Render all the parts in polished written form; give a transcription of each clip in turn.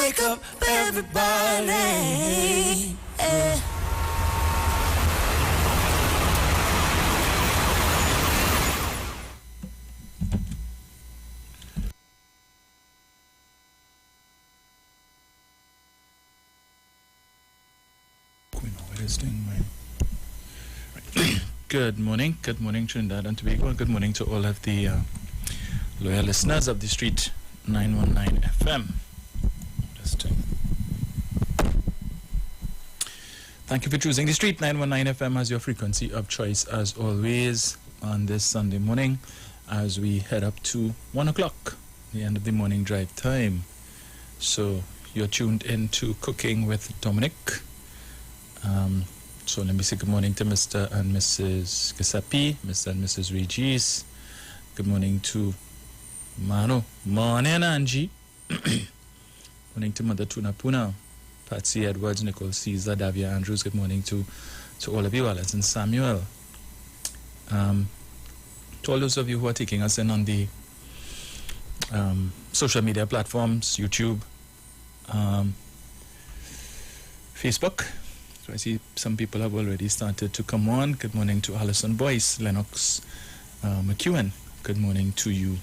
wake up everybody. Good morning, Trinidad and Tobago, and good morning to all of the loyal listeners of the Street 919 FM. Thank you for choosing the Street 919 FM as your frequency of choice, as always, on this Sunday morning, as we head up to 1 o'clock, the end of the morning drive time. So you're tuned in to Cooking with Dominic. So let me say good morning to Mr. and Mrs. Giuseppe, Mr. and Mrs. Regis. Good morning to Mano. Morning, Angie. Morning to Mother Tuna Puna, Patsy Edwards, Nicole Caesar, Davia Andrews. Good morning to all of you, Alice and Samuel. To all those of you who are taking us in on the social media platforms, YouTube, Facebook. So I see some people have already started to come on. Good morning to Alison Boyce, Lennox McEwen. Good morning to you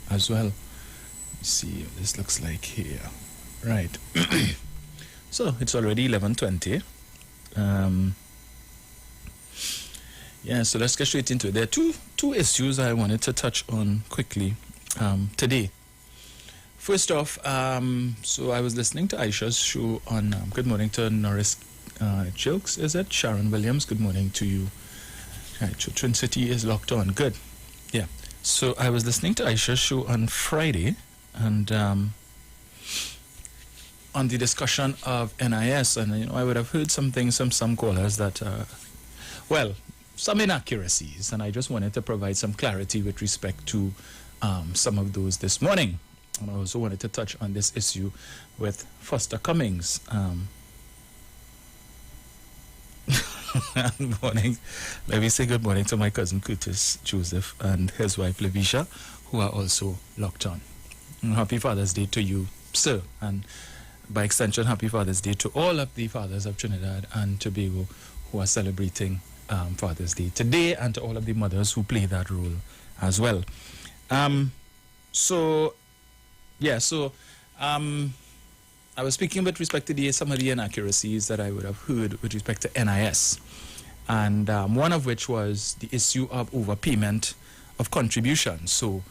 as well. Let's see what this looks like here. Right. So it's already 11:20. Yeah, so let's get straight into it. There are two issues I wanted to touch on quickly today. First off, so I was listening to Aisha's show on good morning to Norris Jokes, is it? Sharon Williams, good morning to you. Right, so Twin City is locked on. Good. Yeah. So I was listening to Aisha's show on Friday, and on the discussion of NIS, and I would have heard some things from some callers that, some inaccuracies, and I just wanted to provide some clarity with respect to some of those this morning. And I also wanted to touch on this issue with Foster Cummings. Good morning. Let me say good morning to my cousin Curtis Joseph and his wife Levisha, who are also locked on. And happy Father's Day to you, sir. And by extension, happy Father's Day to all of the fathers of Trinidad and Tobago who are celebrating Father's Day today, and to all of the mothers who play that role as well. I was speaking with respect to some of the inaccuracies that I would have heard with respect to NIS. And one of which was the issue of overpayment of contributions. So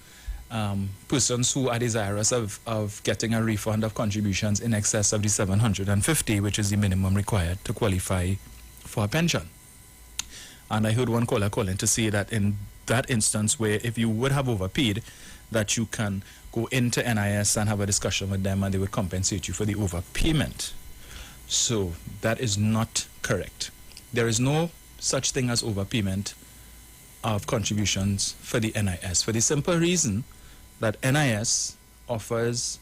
persons who are desirous of getting a refund of contributions in excess of the 750, which is the minimum required to qualify for a pension. And I heard one caller calling to say that in that instance where if you would have overpaid, that you can go into NIS and have a discussion with them and they would compensate you for the overpayment. So that is not correct. There is no such thing as overpayment of contributions for the NIS, for the simple reason that NIS offers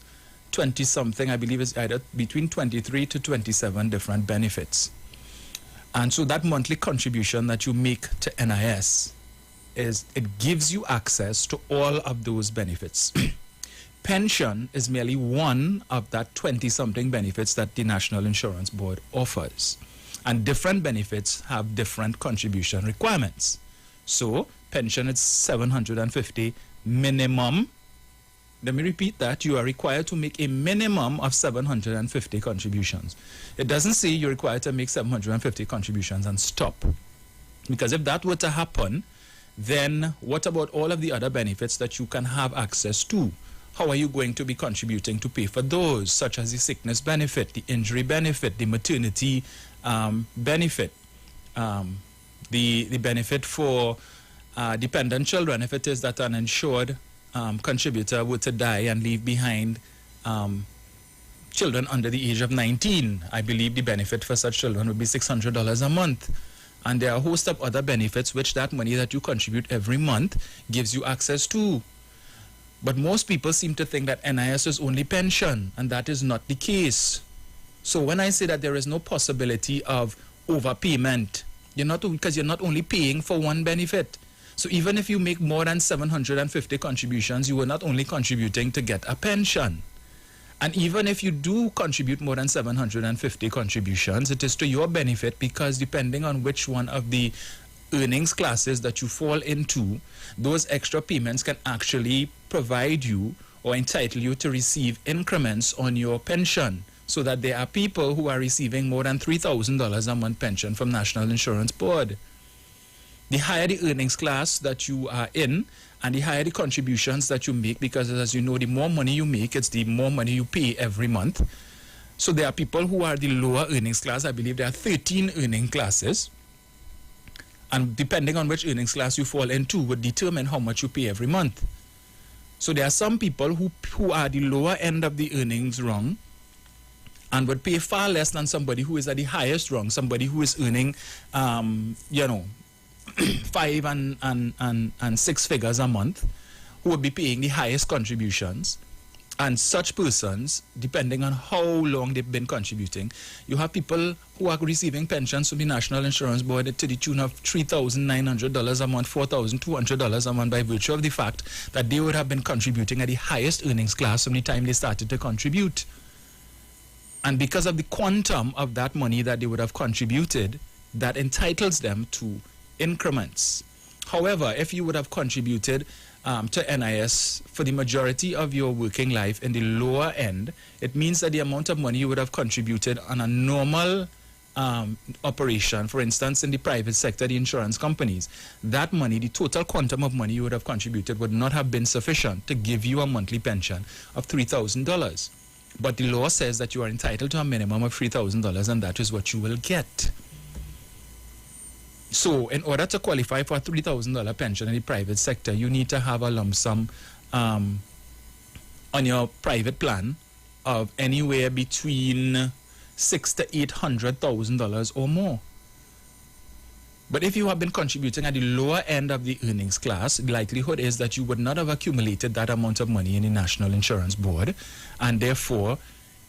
20-something, I believe it's either between 23 to 27 different benefits. And so that monthly contribution that you make to NIS it gives you access to all of those benefits. Pension is merely one of that 20-something benefits that the National Insurance Board offers. And different benefits have different contribution requirements. So pension is 750 minimum. Let me repeat that. You are required to make a minimum of 750 contributions. It doesn't say you're required to make 750 contributions and stop. Because if that were to happen, then what about all of the other benefits that you can have access to? How are you going to be contributing to pay for those, such as the sickness benefit, the injury benefit, the maternity benefit, the benefit for dependent children, if it is that an insured contributor were to die and leave behind children under the age of 19. I believe the benefit for such children would be $600 a month. And there are a host of other benefits which that money that you contribute every month gives you access to. But most people seem to think that NIS is only pension, and that is not the case. So when I say that there is no possibility of overpayment, because you're not only paying for one benefit. So even if you make more than 750 contributions, you are not only contributing to get a pension. And even if you do contribute more than 750 contributions, it is to your benefit, because depending on which one of the earnings classes that you fall into, those extra payments can actually provide you or entitle you to receive increments on your pension. So that there are people who are receiving more than $3,000 a month pension from National Insurance Board. The higher the earnings class that you are in, and the higher the contributions that you make, because as you know, the more money you make, it's the more money you pay every month. So there are people who are the lower earnings class. I believe there are 13 earning classes. And depending on which earnings class you fall into would determine how much you pay every month. So there are some people who are the lower end of the earnings rung and would pay far less than somebody who is at the highest rung, somebody who is earning, 5 and 6 figures a month, who would be paying the highest contributions. And such persons, depending on how long they've been contributing, you have people who are receiving pensions from the National Insurance Board to the tune of $3,900 a month, $4,200 a month, by virtue of the fact that they would have been contributing at the highest earnings class from the time they started to contribute. And because of the quantum of that money that they would have contributed, that entitles them to increments. However, if you would have contributed to NIS for the majority of your working life in the lower end, it means that the amount of money you would have contributed on a normal operation, for instance, in the private sector, the insurance companies, that money, the total quantum of money you would have contributed would not have been sufficient to give you a monthly pension of $3,000. But the law says that you are entitled to a minimum of $3,000, and that is what you will get. So in order to qualify for a $3,000 pension in the private sector, you need to have a lump sum on your private plan of anywhere between $600,000 to $800,000 or more. But if you have been contributing at the lower end of the earnings class, the likelihood is that you would not have accumulated that amount of money in the National Insurance Board, and therefore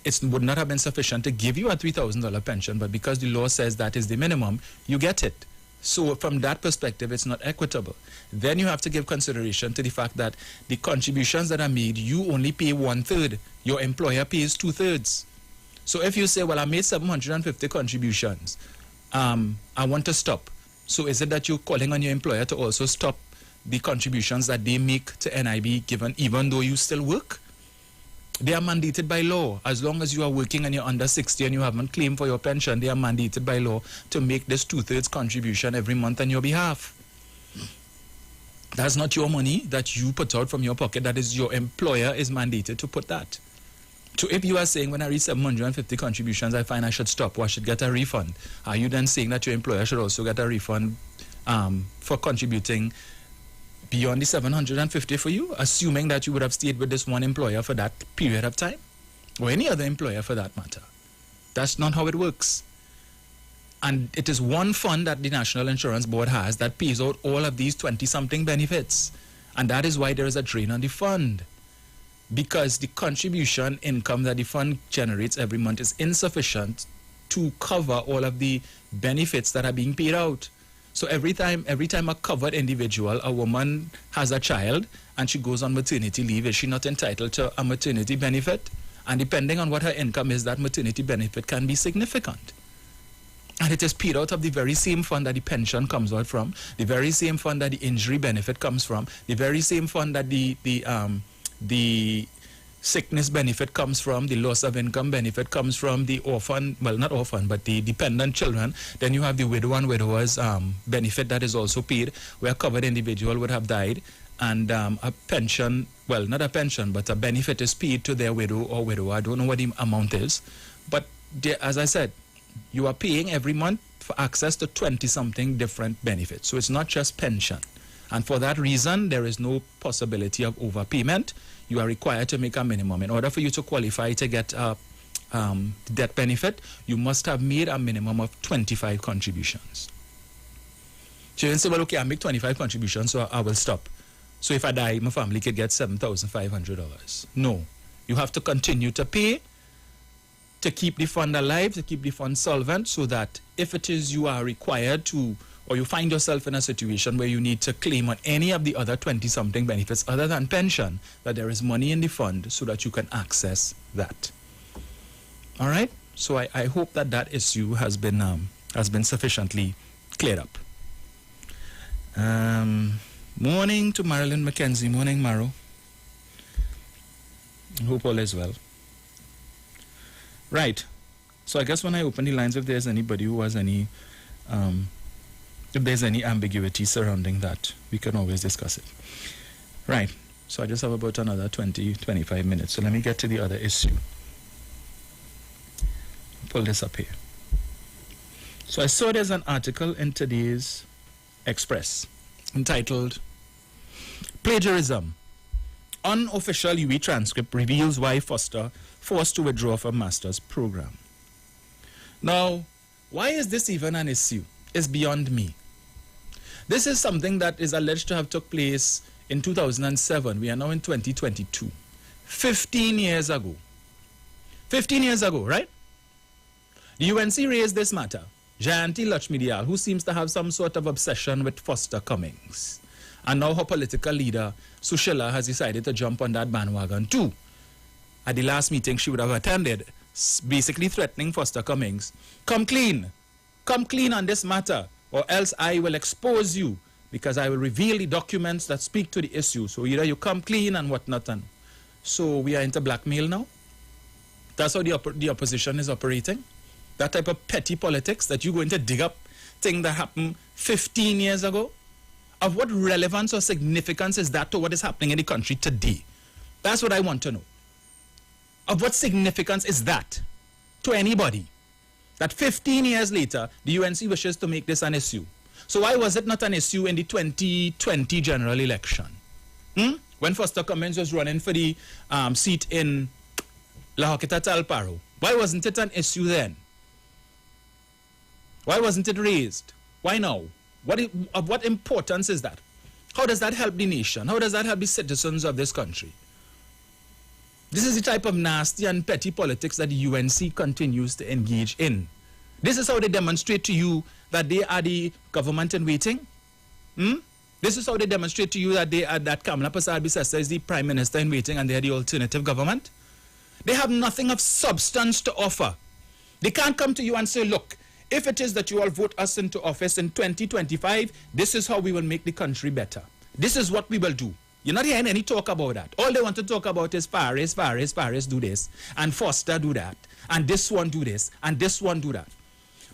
it would not have been sufficient to give you a $3,000 pension. But because the law says that is the minimum, you get it. So from that perspective, it's not equitable. Then you have to give consideration to the fact that the contributions that are made, you only pay 1/3. Your employer pays 2/3. So if you say, well, I made 750 contributions, I want to stop. So is it that you're calling on your employer to also stop the contributions that they make to NIB, given even though you still work? They are mandated by law. As long as you are working and you're under 60 and you haven't claimed for your pension, they are mandated by law to make this 2/3 contribution every month on your behalf. That's not your money that you put out from your pocket. That is, your employer is mandated to put that. So if you are saying, when I reach 750 contributions, I find I should stop or I should get a refund, are you then saying that your employer should also get a refund for contributing beyond the 750 for you, assuming that you would have stayed with this one employer for that period of time, or any other employer for that matter? That's not how it works. And it is one fund that the National Insurance Board has that pays out all of these 20-something benefits. And that is why there is a drain on the fund, because the contribution income that the fund generates every month is insufficient to cover all of the benefits that are being paid out. So every time a covered individual, a woman has a child and she goes on maternity leave, is she not entitled to a maternity benefit? And depending on what her income is, that maternity benefit can be significant. And it is paid out of the very same fund that the pension comes out from, the very same fund that the injury benefit comes from, the very same fund that the sickness benefit comes from, the loss of income benefit comes from, the orphan, well, not orphan, but the dependent children. Then you have the widow and widower's benefit that is also paid, where a covered individual would have died, and a pension, well, not a pension, but a benefit is paid to their widow or widower. I don't know what the amount is. But as I said, you are paying every month for access to 20-something different benefits. So it's not just pension. And for that reason, there is no possibility of overpayment. You are required to make a minimum. In order for you to qualify to get a death benefit, you must have made a minimum of 25 contributions. So you can say, well, okay, I make 25 contributions, so I will stop. So if I die, my family could get $7,500. No. You have to continue to pay to keep the fund alive, to keep the fund solvent, so that if it is you are required to or you find yourself in a situation where you need to claim on any of the other 20-something benefits other than pension, that there is money in the fund so that you can access that. All right? So I hope that that issue has been sufficiently cleared up. Morning to Marilyn McKenzie. Morning, Maro. Hope all is well. Right. So I guess when I open the lines, if there's anybody who has any, if there's any ambiguity surrounding that, we can always discuss it. Right. So I just have about another 20-25 minutes. So let me get to the other issue. Pull this up here. So I saw there's an article in today's Express entitled Plagiarism. Unofficial UE transcript reveals why Foster forced to withdraw from master's program. Now, why is this even an issue? It's beyond me. This is something that is alleged to have took place in 2007. We are now in 2022. 15 years ago. 15 years ago, right? The UNC raised this matter. Jayanti Lakshmidiyal, who seems to have some sort of obsession with Foster Cummings. And now her political leader, Sushila, has decided to jump on that bandwagon too. At the last meeting she would have attended, basically threatening Foster Cummings, come clean on this matter, or else I will expose you, because I will reveal the documents that speak to the issue. So either you come clean and whatnot. And so we are into blackmail now. That's how the opposition is operating. That type of petty politics that you're going to dig up thing that happened 15 years ago. Of what relevance or significance is that to what is happening in the country today? That's what I want to know. Of what significance is that to anybody? That 15 years later, the UNC wishes to make this an issue. So why was it not an issue in the 2020 general election? When Foster Cummings was running for the seat in La Joqueta Talparo? Why wasn't it an issue then? Why wasn't it raised? Why now? Of what importance is that? How does that help the nation? How does that help the citizens of this country? This is the type of nasty and petty politics that the UNC continues to engage in. This is how they demonstrate to you that they are the government in waiting. This is how they demonstrate to you that that Kamala Persad-Bissessar is the prime minister in waiting and they are the alternative government. They have nothing of substance to offer. They can't come to you and say, look, if it is that you all vote us into office in 2025, this is how we will make the country better. This is what we will do. You're not hearing any talk about that. All they want to talk about is Faris do this, and Foster do that, and this one do this, and this one do that.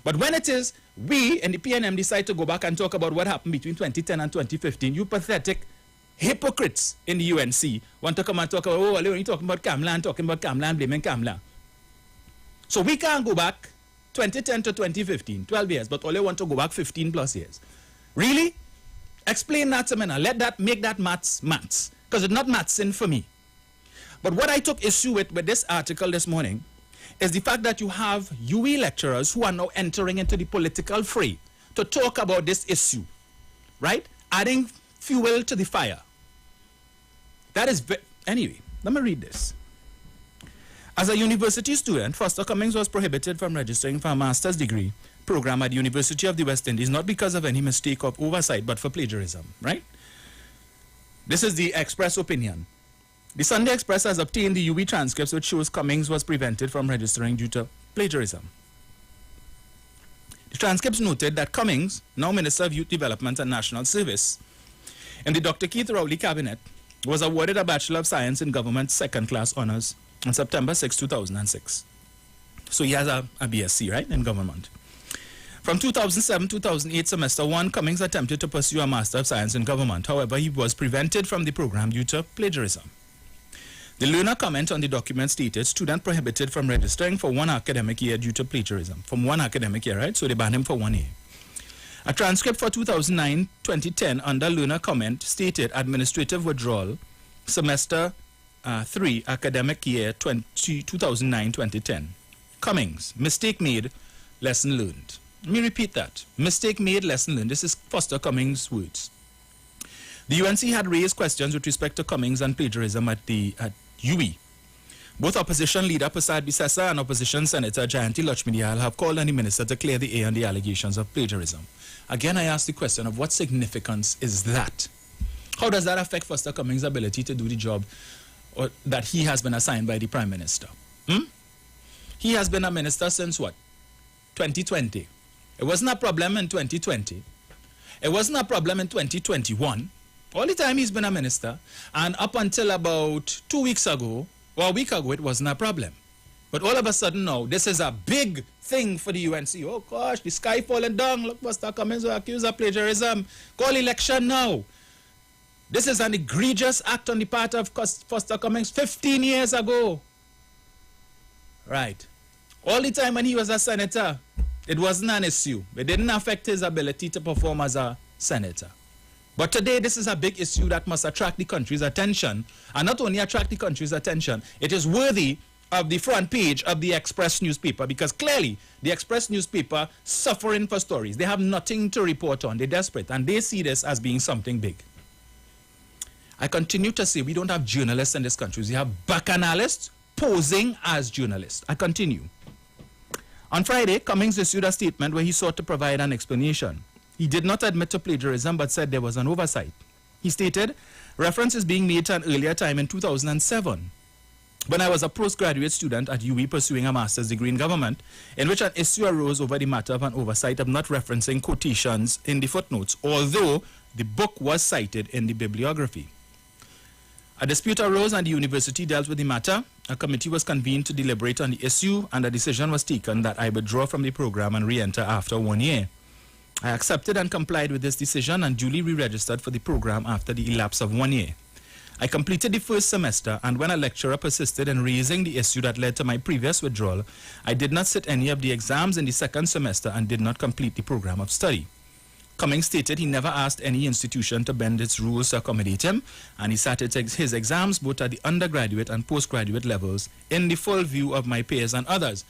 But when it is we and the PNM decide to go back and talk about what happened between 2010 and 2015, you pathetic hypocrites in the UNC want to come and talk about, oh, you're talking about Kamala and blaming Kamala. So we can't go back 2010 to 2015, 12 years, but all they want to go back 15 plus years. Really? Explain that to me now. Make that maths, because it's not mathsing for me. But what I took issue with this article this morning is the fact that you have UE lecturers who are now entering into the political fray to talk about this issue, right? Adding fuel to the fire. That is, anyway, let me read this. As a university student, Foster Cummings was prohibited from registering for a master's degree program at the University of the West Indies, not because of any mistake or oversight, but for plagiarism, right? This is the Express opinion. The Sunday Express has obtained the UE transcripts which shows Cummings was prevented from registering due to plagiarism. The transcripts noted that Cummings, now Minister of Youth Development and National Service, in the Dr. Keith Rowley cabinet, was awarded a Bachelor of Science in Government second-class honors on September 6, 2006. So he has a BSc, right, in government. From 2007-2008 semester 1, Cummings attempted to pursue a Master of Science in Government. However, he was prevented from the program due to plagiarism. The learner comment on the document stated, student prohibited from registering for 1 academic year due to plagiarism. From 1 academic year, right? So they banned him for 1 year. A transcript for 2009-2010 under learner comment stated administrative withdrawal, semester 3, academic year 2009-2010. Cummings, mistake made, lesson learned. Let me repeat that. Mistake made, lesson learned. This is Foster Cummings' words. The UNC had raised questions with respect to Cummings and plagiarism at UE. Both opposition leader Prasad Bisesa and opposition senator Jayanti Lakshminiyal have called on the minister to clear the air on the allegations of plagiarism. Again, I ask the question of what significance is that? How does that affect Foster Cummings' ability to do the job that he has been assigned by the Prime Minister? He has been a minister since what? 2020. It wasn't a problem in 2020. It wasn't a problem in 2021. All the time he's been a minister. And up until about 2 weeks ago, or a week ago, it wasn't a problem. But all of a sudden now, this is a big thing for the UNC. Oh gosh, the sky falling down. Look, Foster Cummings was accused of plagiarism. Call election now. This is an egregious act on the part of Foster Cummings 15 years ago. Right. All the time when he was a senator, it wasn't an issue. It didn't affect his ability to perform as a senator. But today, this is a big issue that must attract the country's attention. And not only attract the country's attention, it is worthy of the front page of the Express newspaper, because clearly the Express newspaper suffering for stories. They have nothing to report on. They're desperate. And they see this as being something big. I continue to say we don't have journalists in this country. We have bacchanalists posing as journalists. I continue. On Friday, Cummings issued a statement where he sought to provide an explanation. He did not admit to plagiarism but said there was an oversight. He stated, reference is being made to an earlier time in 2007, when I was a postgraduate student at UWI pursuing a master's degree in government, in which an issue arose over the matter of an oversight of not referencing quotations in the footnotes, although the book was cited in the bibliography. A dispute arose and the university dealt with the matter. A committee was convened to deliberate on the issue, and a decision was taken that I withdraw from the program and re-enter after 1 year. I accepted and complied with this decision and duly re-registered for the program after the elapse of 1 year. I completed the first semester, and when a lecturer persisted in raising the issue that led to my previous withdrawal, I did not sit any of the exams in the second semester and did not complete the program of study. Cummings stated he never asked any institution to bend its rules to accommodate him, and he sat his exams both at the undergraduate and postgraduate levels in the full view of my peers and others.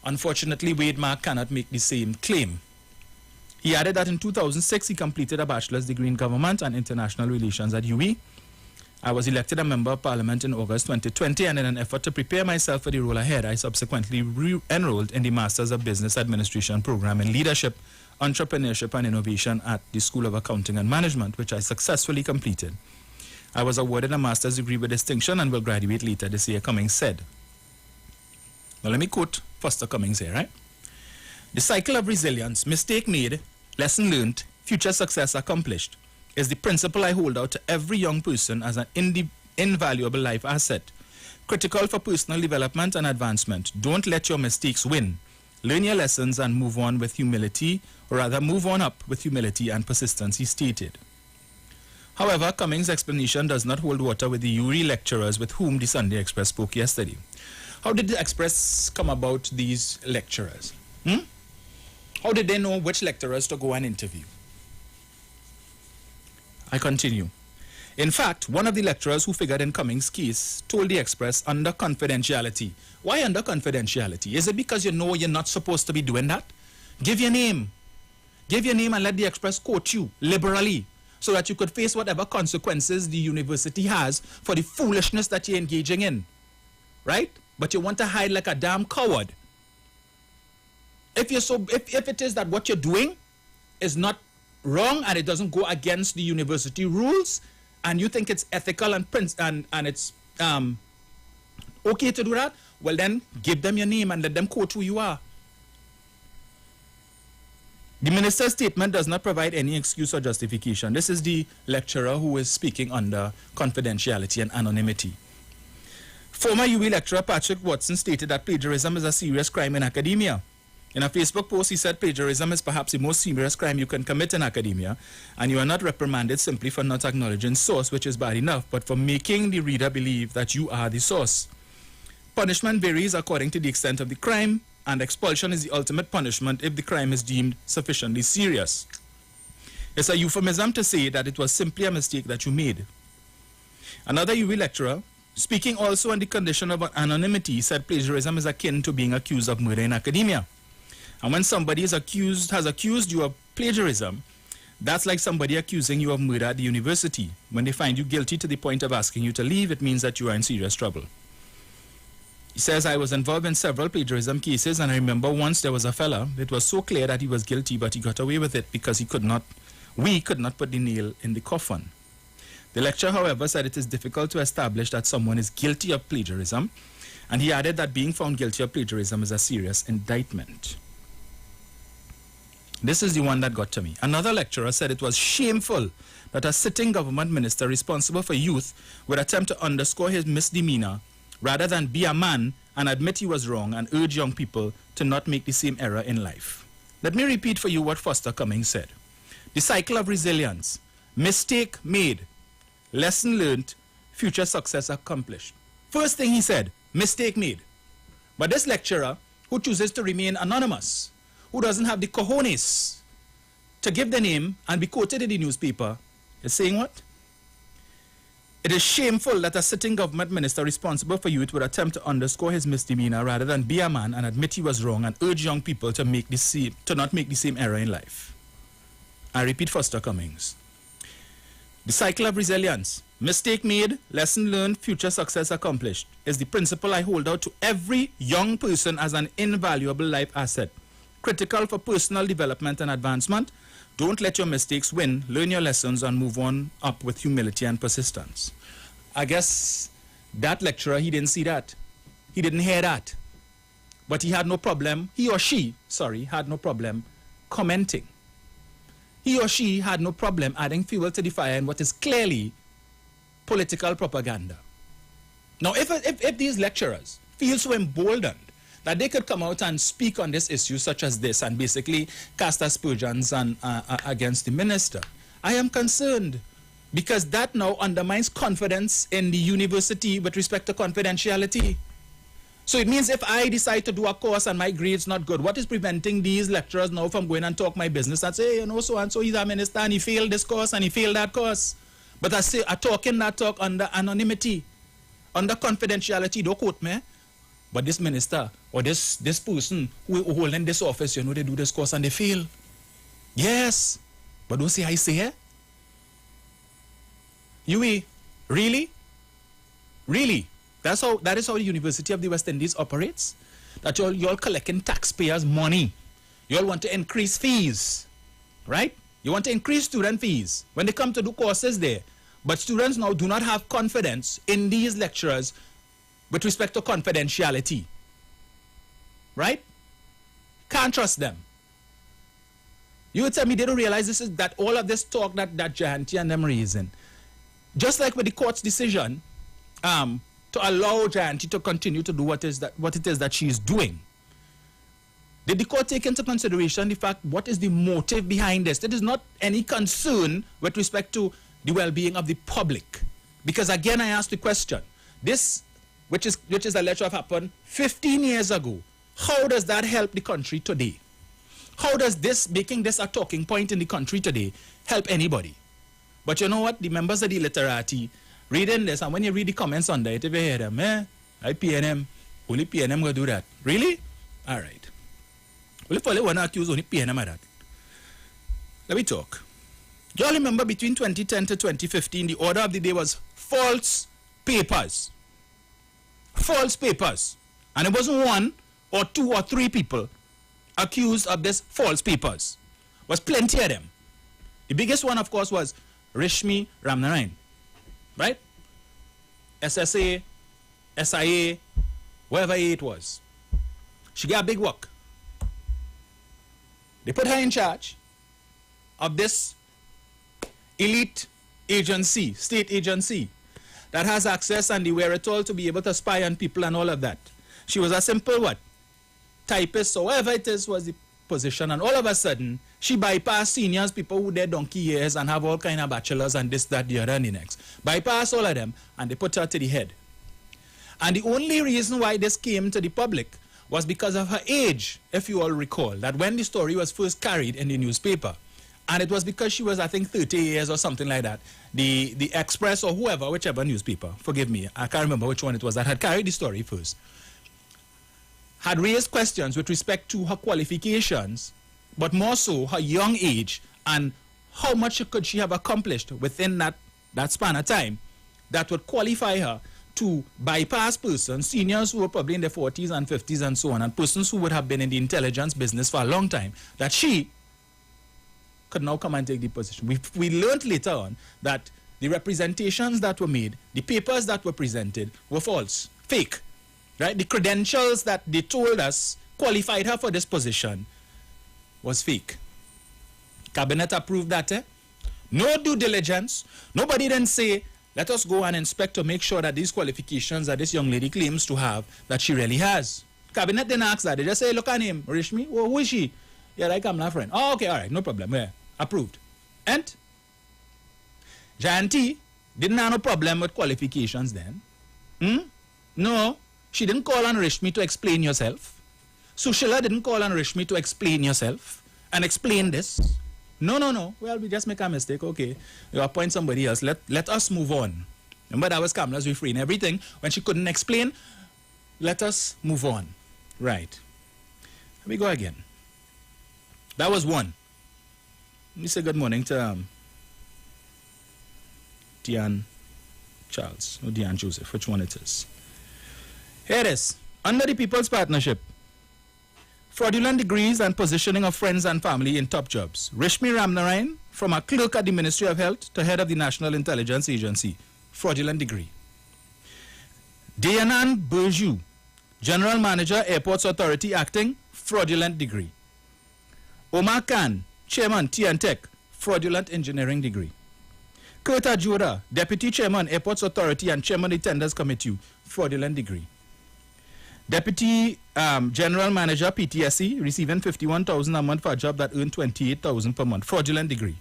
Unfortunately, Wade Mark cannot make the same claim. He added that in 2006 he completed a bachelor's degree in government and international relations at UWI. I was elected a member of parliament in August 2020, and in an effort to prepare myself for the role ahead, I subsequently re-enrolled in the Masters of Business Administration program in Leadership, Entrepreneurship and Innovation at the School of Accounting and Management, which I successfully completed. I was awarded a master's degree with distinction and will graduate later this year, Cummings said. Now let me quote Foster Cummings here, right? The cycle of resilience, mistake made, lesson learned, future success accomplished, is the principle I hold out to every young person as an invaluable life asset, critical for personal development and advancement. Don't let your mistakes win. Learn your lessons and move on with humility, or rather move on up with humility and persistence, he stated. However, Cummings' explanation does not hold water with the URI lecturers with whom the Sunday Express spoke yesterday. How did the Express come about these lecturers? How did they know which lecturers to go and interview? I continue. In fact, one of the lecturers who figured in Cummings' case told the Express under confidentiality. Why under confidentiality? Is it because you know you're not supposed to be doing that? Give your name. Give your name and let the Express quote you liberally so that you could face whatever consequences the university has for the foolishness that you're engaging in. Right? But you want to hide like a damn coward. If it is that what you're doing is not wrong and it doesn't go against the university rules, and you think it's ethical and it's okay to do that, well then give them your name and let them quote who you are. The minister's statement does not provide any excuse or justification. This is the lecturer who is speaking under confidentiality and anonymity. Former UWI lecturer Patrick Watson stated that plagiarism is a serious crime in academia. In a Facebook post, he said plagiarism is perhaps the most serious crime you can commit in academia, and you are not reprimanded simply for not acknowledging source, which is bad enough, but for making the reader believe that you are the source. Punishment varies according to the extent of the crime, and expulsion is the ultimate punishment if the crime is deemed sufficiently serious. It's a euphemism to say that it was simply a mistake that you made. Another UWI lecturer, speaking also on the condition of anonymity, said plagiarism is akin to being accused of murder in academia. And when somebody has accused you of plagiarism, that's like somebody accusing you of murder at the university. When they find you guilty to the point of asking you to leave, it means that you are in serious trouble. He says, I was involved in several plagiarism cases, and I remember once there was a fella, it was so clear that he was guilty, but he got away with it because we could not put the nail in the coffin. The lecturer, however, said it is difficult to establish that someone is guilty of plagiarism, and he added that being found guilty of plagiarism is a serious indictment. This is the one that got to me. Another lecturer said it was shameful that a sitting government minister responsible for youth would attempt to underscore his misdemeanor rather than be a man and admit he was wrong and urge young people to not make the same error in life. Let me repeat for you what Foster Cummings said. The cycle of resilience. Mistake made. Lesson learned. Future success accomplished. First thing he said, mistake made. But this lecturer, who chooses to remain anonymous, who doesn't have the cojones to give the name and be quoted in the newspaper, is saying what? It is shameful that a sitting government minister responsible for youth would attempt to underscore his misdemeanor rather than be a man and admit he was wrong and urge young people to not make the same error in life. I repeat Foster Cummings. The cycle of resilience, mistake made, lesson learned, future success accomplished, is the principle I hold out to every young person as an invaluable life asset, critical for personal development and advancement. Don't let your mistakes win. Learn your lessons and move on up with humility and persistence. I guess that lecturer, he didn't see that. He didn't hear that. But he had no problem, he or she, had no problem commenting. He or she had no problem adding fuel to the fire in what is clearly political propaganda. Now, if these lecturers feel so emboldened that they could come out and speak on this issue such as this and basically cast aspersions against the minister, I am concerned because that now undermines confidence in the university with respect to confidentiality. So it means if I decide to do a course and my grade's not good, what is preventing these lecturers now from going and talk my business and say, so-and-so, he's a minister and he failed this course and he failed that course. But I talking that talk under anonymity, under confidentiality, don't quote me. But this minister or this person who holding this office, they do this course and they fail. Yes, but don't say I say it. You really? Really? That is how the University of the West Indies operates? That you're collecting taxpayers' money. You all want to increase fees, right? You want to increase student fees when they come to do courses there. But students now do not have confidence in these lecturers with respect to confidentiality, right? Can't trust them. You would tell me they don't realize that all of this talk that Jayanti and them raising, just like with the court's decision, to allow Jayanti to continue to do what it is that she is doing. Did the court take into consideration the fact what is the motive behind this? It is not any concern with respect to the well-being of the public. Because again, I ask the question, this, which is alleged to have happened 15 years ago, how does that help the country today? How does making this a talking point in the country today help anybody? But you know what? The members of the literati reading this, and when you read the comments under it, if you hear them, I PNM, only PNM will do that. Really? All right. Well, if only one accuse only PNM of that. Let me talk. Do you all remember between 2010 to 2015, the order of the day was false papers. False papers. And it wasn't one or two or three people accused of this false papers. It was plenty of them. The biggest one, of course, was Rishmi Ramnarayan. Right? SSA, SIA, whatever it was. She got a big work. They put her in charge of this elite agency, state agency, that has access and the wherewithal to be able to spy on people and all of that. She was a simple what? Typist or whatever it is was the position, and all of a sudden she bypassed seniors, people who did donkey years and have all kind of bachelors and this, that, the other, and the next. Bypass all of them and they put her to the head. And the only reason why this came to the public was because of her age, if you all recall, that when the story was first carried in the newspaper, and it was because she was, I think, 30 years or something like that, the Express or whoever, whichever newspaper, forgive me, I can't remember which one it was that had carried the story first, had raised questions with respect to her qualifications, but more so her young age and how much could she have accomplished within that span of time that would qualify her to bypass persons, seniors who were probably in their 40s and 50s and so on, and persons who would have been in the intelligence business for a long time, that she could now come and take the position. We learned later on that the representations that were made, the papers that were presented were false, fake, right? The credentials that they told us qualified her for this position was fake. Cabinet approved that, No due diligence. Nobody then say, let us go and inspect to make sure that these qualifications that this young lady claims to have, that she really has. Cabinet didn't ask that. They just say, look at him, Rishmi. Oh, who is she? Yeah, like I'm my friend. Oh, okay, all right, no problem. Yeah, approved. And Jayanti didn't have no problem with qualifications then. No, she didn't call on Rishmi to explain yourself. Sushila didn't call on Rishmi to explain yourself and explain this. No. Well, we just make a mistake. Okay, you appoint somebody else. Let us move on. Remember, that was Kamala's refrain. Everything, when she couldn't explain, let us move on. Right. Let me go again. That was one. Let me say good morning to Diane Charles or Diane Joseph, which one it is. Here it is. Under the People's Partnership, fraudulent degrees and positioning of friends and family in top jobs. Rishmi Ramnarayan, from a clerk at the Ministry of Health to head of the National Intelligence Agency, fraudulent degree. Dayanan Burju, General Manager, Airports Authority, acting, fraudulent degree. Omar Khan, Chairman, TNTech, fraudulent engineering degree. Kurt Ajura, Deputy Chairman, Airports Authority and Chairman of the Tenders Committee, fraudulent degree. Deputy General Manager, PTSE, receiving $51,000 a month for a job that earned $28,000 per month, fraudulent degree.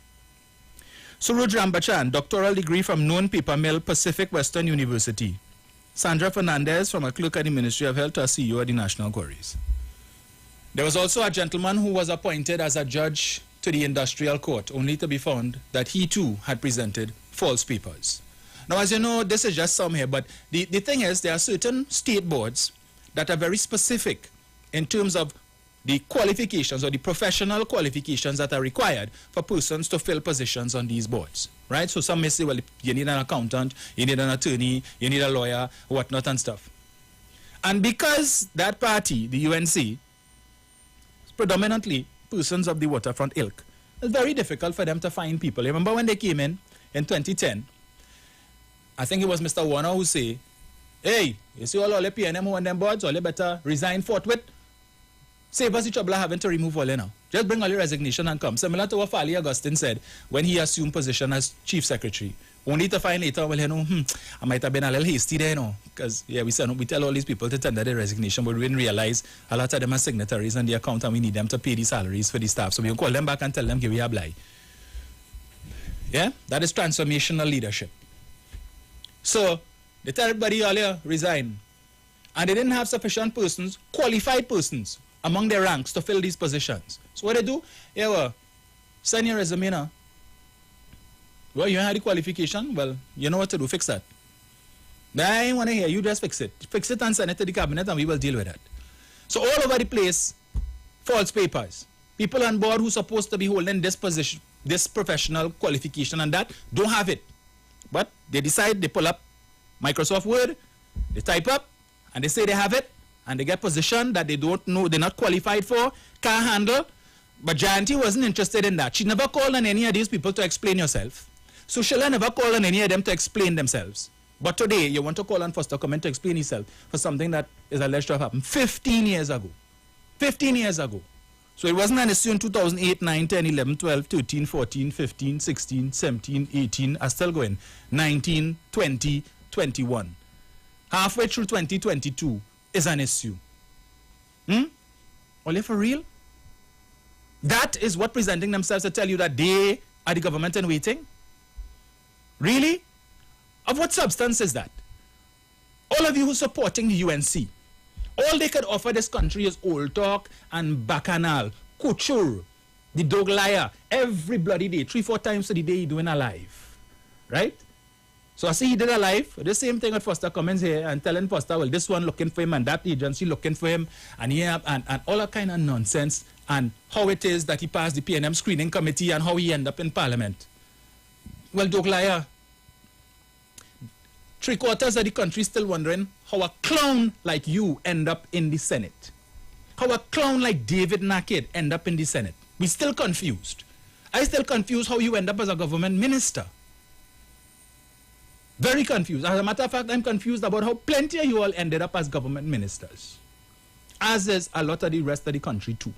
Suraj Rambachan, doctoral degree from known paper mill, Pacific Western University. Sandra Fernandez, from a clerk at the Ministry of Health to a CEO at the National Quarries. There was also a gentleman who was appointed as a judge to the Industrial Court, only to be found that he too had presented false papers. Now, as you know, this is just some here, but the thing is, there are certain state boards that are very specific in terms of the qualifications or the professional qualifications that are required for persons to fill positions on these boards, right? So some may say, well, you need an accountant, you need an attorney, you need a lawyer, whatnot and stuff. And because that party, the UNC, is predominantly persons of the waterfront ilk, it's very difficult for them to find people. You remember when they came in 2010, I think it was Mr. Warner who said, hey, you see all the PNM who on them boards, all you better resign forthwith. Save us the trouble of having to remove all now. Just bring all your resignation and come. Similar to what Fali Augustine said when he assumed position as Chief Secretary. Only to find later, well, I might have been a little hasty there, because, yeah, we tell all these people to tender their resignation, but we didn't realize a lot of them are signatories on the account and we need them to pay the salaries for the staff. So we call them back and tell them, give we a blight. Yeah? That is transformational leadership. So, they tell everybody earlier, resign. And they didn't have sufficient persons, qualified persons, among their ranks to fill these positions. So what they do? Yeah, well, send your resume now. Well, you had the qualification. Well, you know what to do. Fix that. I ain't want to hear you. Just fix it. Fix it and send it to the cabinet and we will deal with it. So all over the place, false papers. People on board who supposed to be holding this position, this professional qualification and that, don't have it. But they decide, they pull up Microsoft Word, they type up, and they say they have it, and they get position that they don't know, they're not qualified for, can't handle. But Jayanti wasn't interested in that. She never called on any of these people to explain yourself. Sushila never called on any of them to explain themselves. But today, you want to call on Foster Comment to explain himself for something that is alleged to have happened 15 years ago. 15 years ago. So it wasn't an issue in 2008, 9, 10, 11, 12, 13, 14, 15, 16, 17, 18, are still going. 19, 20, 21. Halfway through 2022 is an issue. Only for real? That is what presenting themselves to tell you that they are the government in waiting? Really? Of what substance is that? All of you who are supporting the UNC, all they could offer this country is old talk and bacchanal, couture, the dog liar, every bloody day, 3-4 times a day he doing a live. Right? So I see he did a live, the same thing with Foster Cummins here and telling Foster, well, this one looking for him and that agency looking for him and and all that kind of nonsense and how it is that he passed the PNM screening committee and how he ended up in Parliament. Well, dog liar. Three-quarters of the country still wondering how a clown like you end up in the Senate. How a clown like David Naked end up in the Senate. We still confused. I still confused how you end up as a government minister. Very confused. As a matter of fact, I'm confused about how plenty of you all ended up as government ministers. As is a lot of the rest of the country too.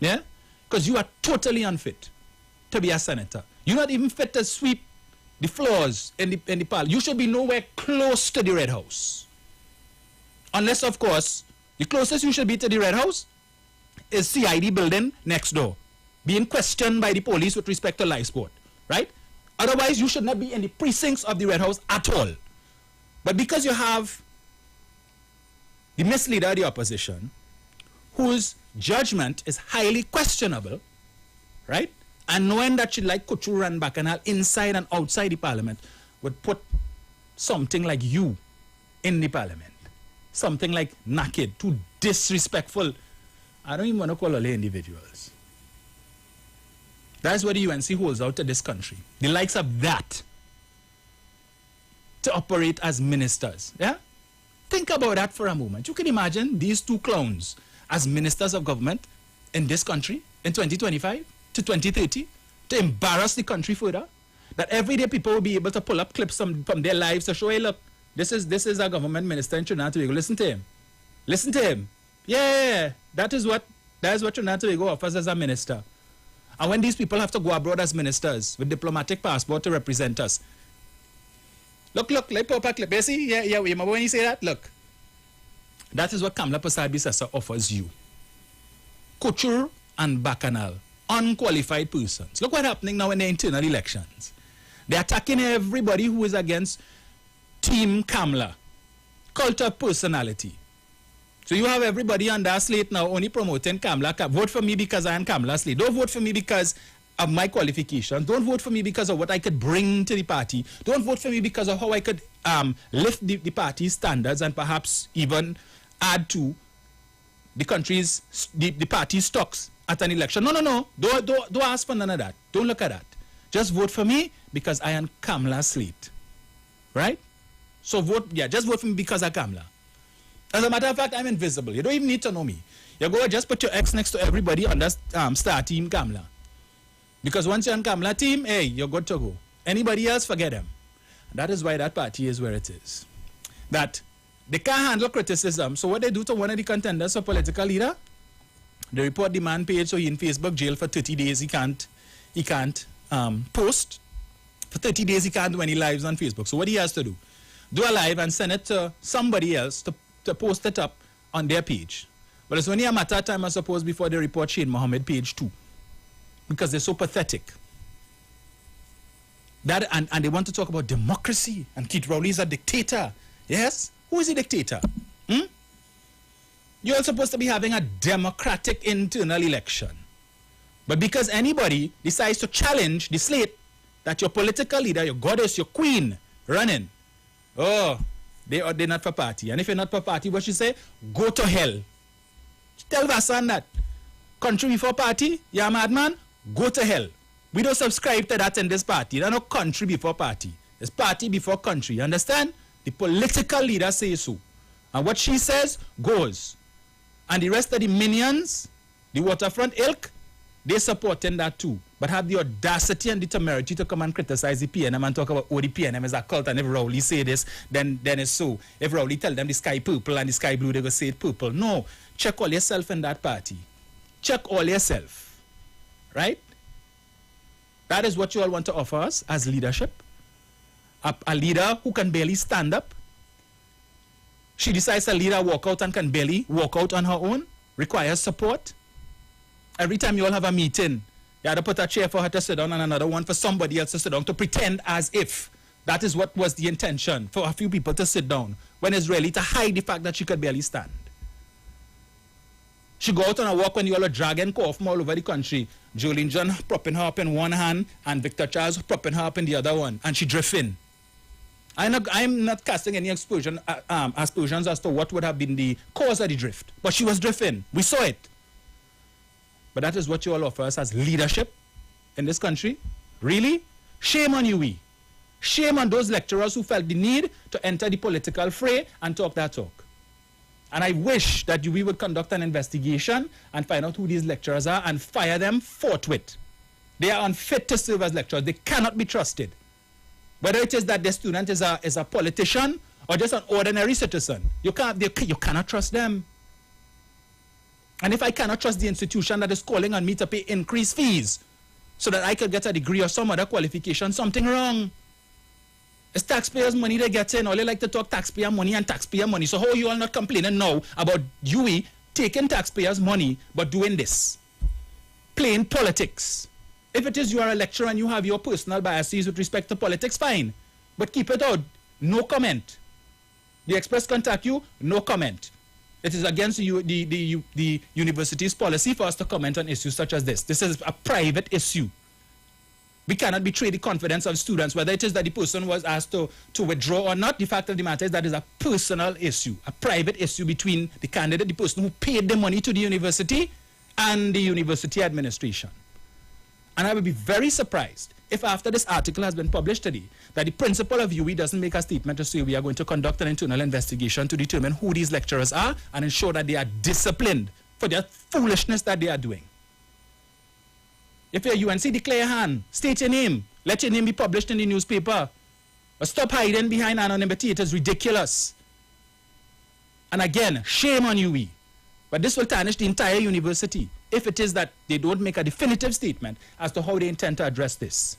Yeah? Because you are totally unfit to be a senator. You're not even fit to sweep the floors in the parliament. You should be nowhere close to the Red House. Unless, of course, the closest you should be to the Red House is CID building next door, being questioned by the police with respect to life support, right? Otherwise, you should not be in the precincts of the Red House at all. But because you have the misleader of the opposition, whose judgment is highly questionable, right? And knowing that she like Couture and Bacchanal inside and outside the parliament would put something like you in the parliament. Something like Naked, too disrespectful. I don't even want to call all individuals. That's what the UNC holds out to this country. The likes of that to operate as ministers. Yeah? Think about that for a moment. You can imagine these two clowns as ministers of government in this country in 2025 to 2030 to embarrass the country further. That everyday people will be able to pull up clips from their lives to show, hey, look, this is a government minister in Trinidad and Tobago. Listen to him. Listen to him. Yeah, that is what Trinidad and Tobago offers as a minister. And when these people have to go abroad as ministers with diplomatic passport to represent us. Look, like Papa Clip. You see? Yeah, remember when you say that? Look. That is what Kamla Persad-Bissessar offers you. Couture and Bacchanal. Unqualified persons. Look what's happening now in the internal elections. They're attacking everybody who is against Team Kamla. Cult of personality. So you have everybody on that slate now only promoting Kamla. Vote for me because I am Kamla slate. Don't vote for me because of my qualifications. Don't vote for me because of what I could bring to the party. Don't vote for me because of how I could lift the party's standards and perhaps even add to the country's, the party's stocks at an election. No. Don't ask for none of that. Don't look at that. Just vote for me because I am Kamla slate. Right? So just vote for me because I'm Kamla. As a matter of fact, I'm invisible. You don't even need to know me. You go just put your X next to everybody on that star team Kamla. Because once you're on Kamla team, hey, you're good to go. Anybody else, forget them. And that is why that party is where it is. That they can't handle criticism. So what they do to one of the contenders for political leader, they report the man page, so he in Facebook jail for 30 days. He can't post. For 30 days he can't do any lives on Facebook. So what he has to do a live and send it to somebody else to post it up on their page. But it's only a matter of time, I suppose, before they report Shane Mohammed page 2. Because they're so pathetic. That and they want to talk about democracy, and Keith Rowley is a dictator. Yes? Who is a dictator? You're supposed to be having a democratic internal election. But because anybody decides to challenge the slate that your political leader, your goddess, your queen running, they're not for party. And if you're not for party, what you say? Go to hell. Tell Vassan that. Country before party? You're a madman? Go to hell. We don't subscribe to that in this party. There's no country before party. It's party before country. You understand? The political leader says so. And what she says goes. And the rest of the minions, the waterfront ilk, they're supporting that too. But have the audacity and the temerity to come and criticize the PNM and talk about, the PNM is a cult, and if Rowley say this, then it's so. If Rowley tell them the sky purple and the sky blue, they go say it purple. No. Check all yourself in that party. Check all yourself. Right? That is what you all want to offer us as leadership. A leader who can barely stand up. She decides a leader walk out and can barely walk out on her own. Requires support. Every time you all have a meeting, you have to put a chair for her to sit down and another one for somebody else to sit down, to pretend as if that is what was the intention, for a few people to sit down, when it's really to hide the fact that she could barely stand. She go out on a walk when you all are dragging cough from all over the country. Jolene John propping her up in one hand and Victor Charles propping her up in the other one, and she drifting. I'm not casting any aspersions as to what would have been the cause of the drift, but she was drifting. We saw it. But that is what you all offer us as leadership in this country? Really? Shame on you, we. Shame on those lecturers who felt the need to enter the political fray and talk that talk. And I wish that we would conduct an investigation and find out who these lecturers are and fire them forthwith. They are unfit to serve as lecturers. They cannot be trusted. Whether it is that the student is a politician or just an ordinary citizen, you cannot trust them. And if I cannot trust the institution that is calling on me to pay increased fees so that I could get a degree or some other qualification, something wrong. It's taxpayers' money they get in. All they like to talk taxpayer money and taxpayer money. So how are you all not complaining now about UE taking taxpayers' money but doing this? Playing politics. If it is you are a lecturer and you have your personal biases with respect to politics, fine. But keep it out. No comment. The Express contact you, no comment. It is against the university's policy for us to comment on issues such as this. This is a private issue. We cannot betray the confidence of students, whether it is that the person was asked to withdraw or not. The fact of the matter is that is a personal issue, a private issue between the candidate, the person who paid the money to the university, and the university administration. And I would be very surprised if after this article has been published today, that the principal of UE doesn't make a statement to say we are going to conduct an internal investigation to determine who these lecturers are and ensure that they are disciplined for their foolishness that they are doing. If you're UNC, declare your hand, state your name, let your name be published in the newspaper. Or stop hiding behind anonymity. It is ridiculous. And again, shame on UE. But this will tarnish the entire university if it is that they don't make a definitive statement as to how they intend to address this.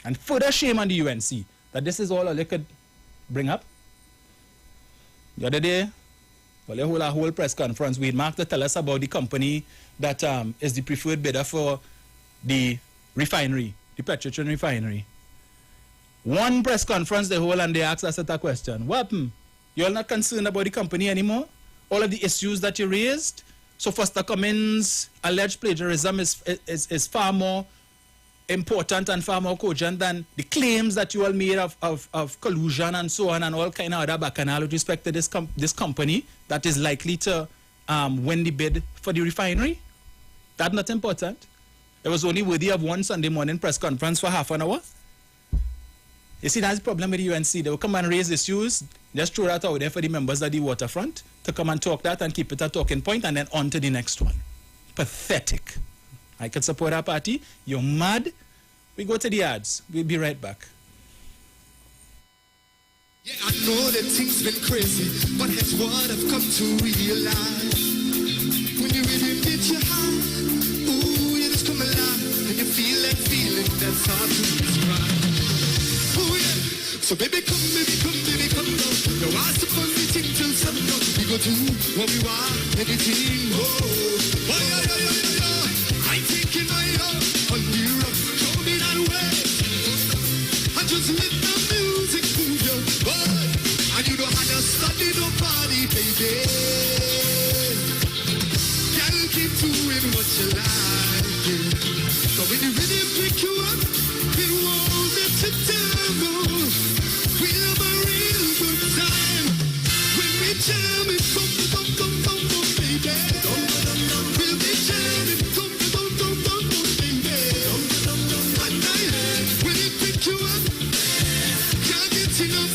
And further shame on the UNC that this is all they could bring up. The other day, well, they hold a whole press conference. We had Mark to tell us about the company that is the preferred bidder for the refinery, the petroleum refinery. One press conference they hold and they ask us a question. What happened? You're not concerned about the company anymore? All of the issues that you raised? So Foster Cummins' alleged plagiarism is far more important and far more cogent than the claims that you all made of collusion and so on and all kind of other bacchanal with respect to this company that is likely to win the bid for the refinery. That's not important. It was only worthy of one Sunday morning press conference for half an hour. You see, that's the problem with the UNC. They will come and raise issues, just throw that out there for the members of the waterfront to come and talk that and keep it a talking point and then on to the next one. Pathetic. I could support our party. You're mad. We go to the ads. We'll be right back. Yeah, I know that things been crazy, but it's what I've come to realize. When you really get your high, ooh, you just come alive, and you feel that feeling that's hard to describe. Oh yeah, so baby come down. No, I suppose we think till sundown. We go do what we want, anything. Oh yeah. I'm taking my own on you, show me that way. I just let the music move your body, and you don't have to study nobody, baby. Can't keep doing what you like, yeah. So when you really pick you up, it won't let you down. We'll have a real good time when we jam it, boom, baby. We'll be jamming, boom, baby. And when it pick you up, can't get enough.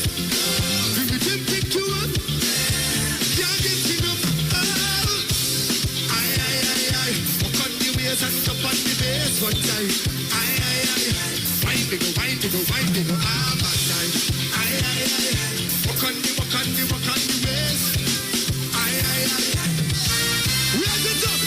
When we did pick you up, can't get enough. Oh, aye. Walk on the ways and jump on the bass one time. Aye. Wind it go, ah, my time. Aye. Walk on the ways. Aye. Raise it up.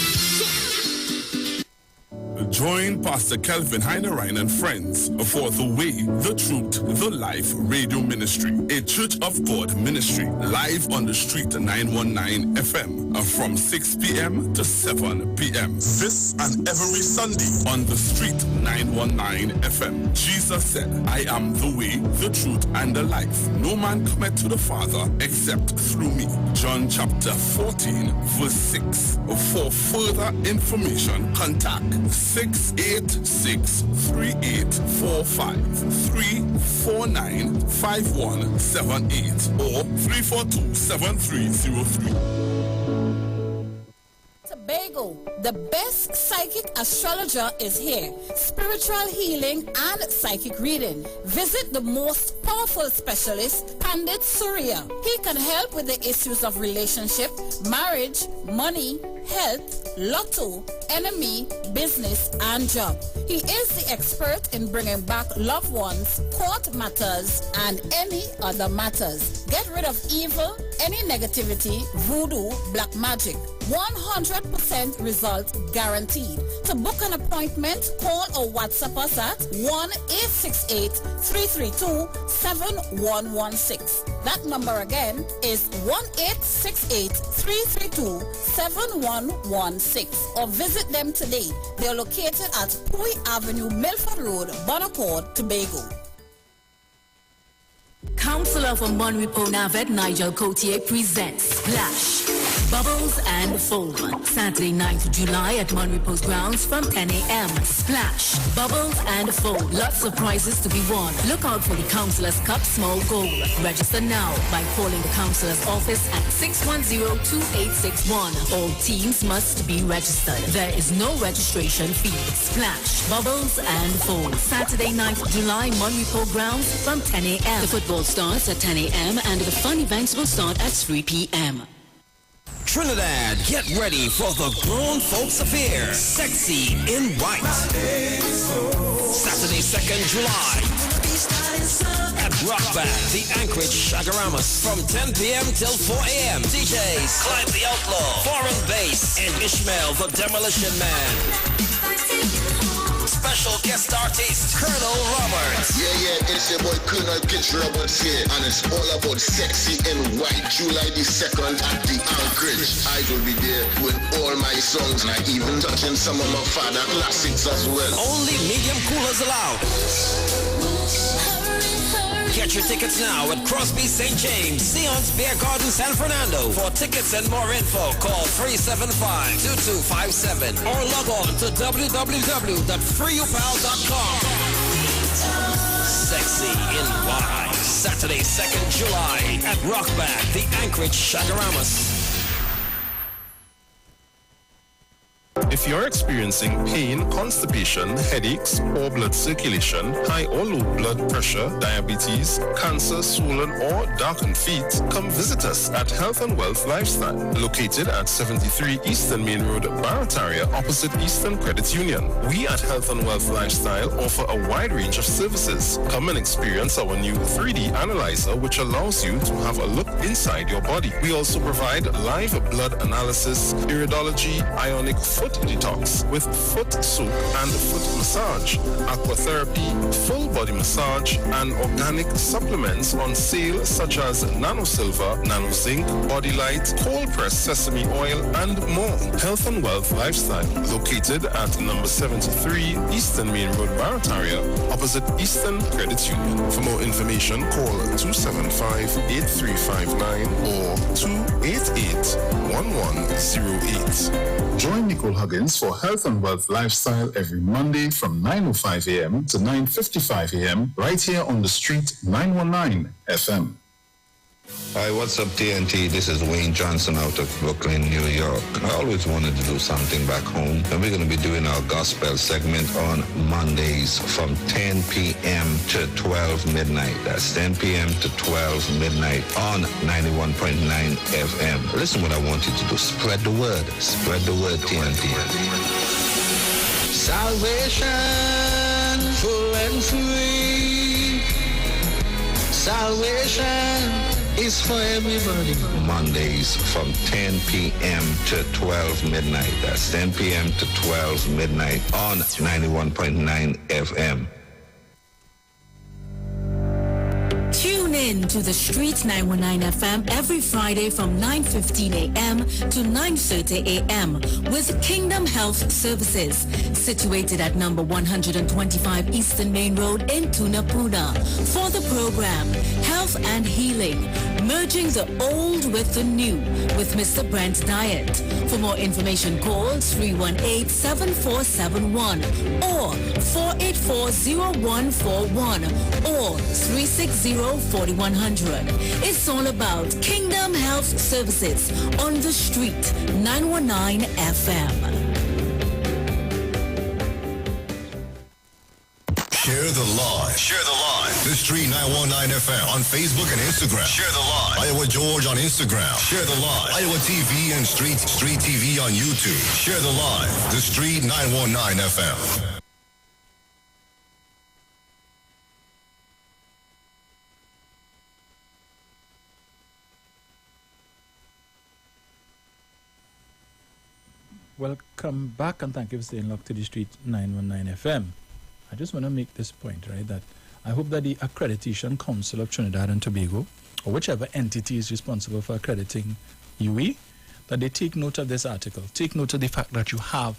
Join Pastor Kelvin Heinerine and friends for The Way, The Truth, The Life Radio Ministry, a Church of God ministry, live on the street 919 FM from 6 p.m. to 7 p.m. This and every Sunday on the street 919 FM. Jesus said, I am the way, the truth, and the life. No man cometh to the Father except through me. John chapter 14, verse 6. For further information, contact 686-3845, 349-5178, or 342-7303. To bake Tobago, the best psychic astrologer is here. Spiritual healing and psychic reading. Visit the most powerful specialist, Pandit Surya. He can help with the issues of relationship, marriage, money, health, lotto, enemy, business, and job. He is the expert in bringing back loved ones, court matters, and any other matters. Get rid of evil, any negativity, voodoo, black magic. 100% result guaranteed. To book an appointment, call or WhatsApp us at 1-868-332-7116. That number again is 1-868-332-7116. Or visit them today. They are located at Pui Avenue, Milford Road, Bonaccord, Tobago. Councillor from Monrepo Navet, Nigel Cotier presents Splash, Bubbles and Foam. Saturday, 9th July at Monrepo's grounds from 10 a.m. Splash, Bubbles and Foam. Lots of prizes to be won. Look out for the Councillor's Cup Small Goal. Register now by calling the Councillor's office at 610-2861. All teams must be registered. There is no registration fee. Splash, Bubbles and Foam. Saturday, 9th July, Monrepo grounds from 10 a.m. The football starts at 10 a.m. and the fun events will start at 3 p.m. Trinidad, get ready for the grown folks affair. Sexy in White. Saturday, 2nd July. At Rock Band, the Anchorage Shagaramas from 10 p.m. till 4 a.m. DJs Clyde the Outlaw, Foreign Bass, and Ishmael the Demolition Man. Special guest artist, Colonel Roberts. Yeah, it's your boy Colonel Pitch Roberts here, and it's all about Sexy in White, July the 2nd at the Anchorage. I will be there with all my songs, and I even touching some of my father classics as well. Only medium coolers allowed. Get your tickets now at Crosby St. James, Sion's Beer Garden, San Fernando. For tickets and more info, call 375-2257 or log on to www.freeupal.com. Sexy in White, Saturday, 2nd July at Rock Band, the Anchorage Shagaramas. If you're experiencing pain, constipation, headaches, poor blood circulation, high or low blood pressure, diabetes, cancer, swollen or darkened feet, come visit us at Health and Wealth Lifestyle, located at 73 Eastern Main Road, Barataria, opposite Eastern Credit Union. We at Health and Wealth Lifestyle offer a wide range of services. Come and experience our new 3D analyzer, which allows you to have a look inside your body. We also provide live blood analysis, iridology, ionic foot detox with foot soak and foot massage, aquatherapy, full body massage, and organic supplements on sale such as Nano Silver, Nano Zinc, Body Light, cold pressed sesame oil, and more. Health and Wealth Lifestyle, located at number 73 Eastern Main Road, Barataria, opposite Eastern Credit Union. For more information, call 275-8359 or 288-1108. Join Nicole Huggins for Health and Wealth Lifestyle every Monday from 9:05 a.m. to 9:55 a.m. right here on the street 919 FM. Hi, what's up, TNT? This is Wayne Johnson out of Brooklyn, New York. I always wanted to do something back home, and we're going to be doing our gospel segment on Mondays from 10 p.m. to 12 midnight. That's 10 p.m. to 12 midnight on 91.9 FM. Listen what I want you to do. Spread the word. Spread the word, TNT. Salvation, full and free. Salvation is for everybody. Mondays from 10 p.m. to 12 midnight. That's 10 p.m. to 12 midnight on 91.9 FM. Tune in to the Street 919 FM every Friday from 9:15 a.m. to 9:30 a.m. with Kingdom Health Services, situated at number 125 Eastern Main Road in Tunapuna. For the program, Health and Healing, Merging the old with the new with Mr. Brent's Diet. For more information, call 318-7471 or 484-0141 or 360-4100. It's all about Kingdom Health Services on the street, 919 FM. Share the live. Share the live. The Street 919 FM on Facebook and Instagram. Share the live. Iowa George on Instagram. Share the live. Iowa TV and Street TV on YouTube. Share the live. The Street 919 FM. Welcome back and thank you for staying locked to the Street 919 FM. I just want to make this point, right, that I hope that the Accreditation Council of Trinidad and Tobago, or whichever entity is responsible for accrediting UE, that they take note of this article. Take note of the fact that you have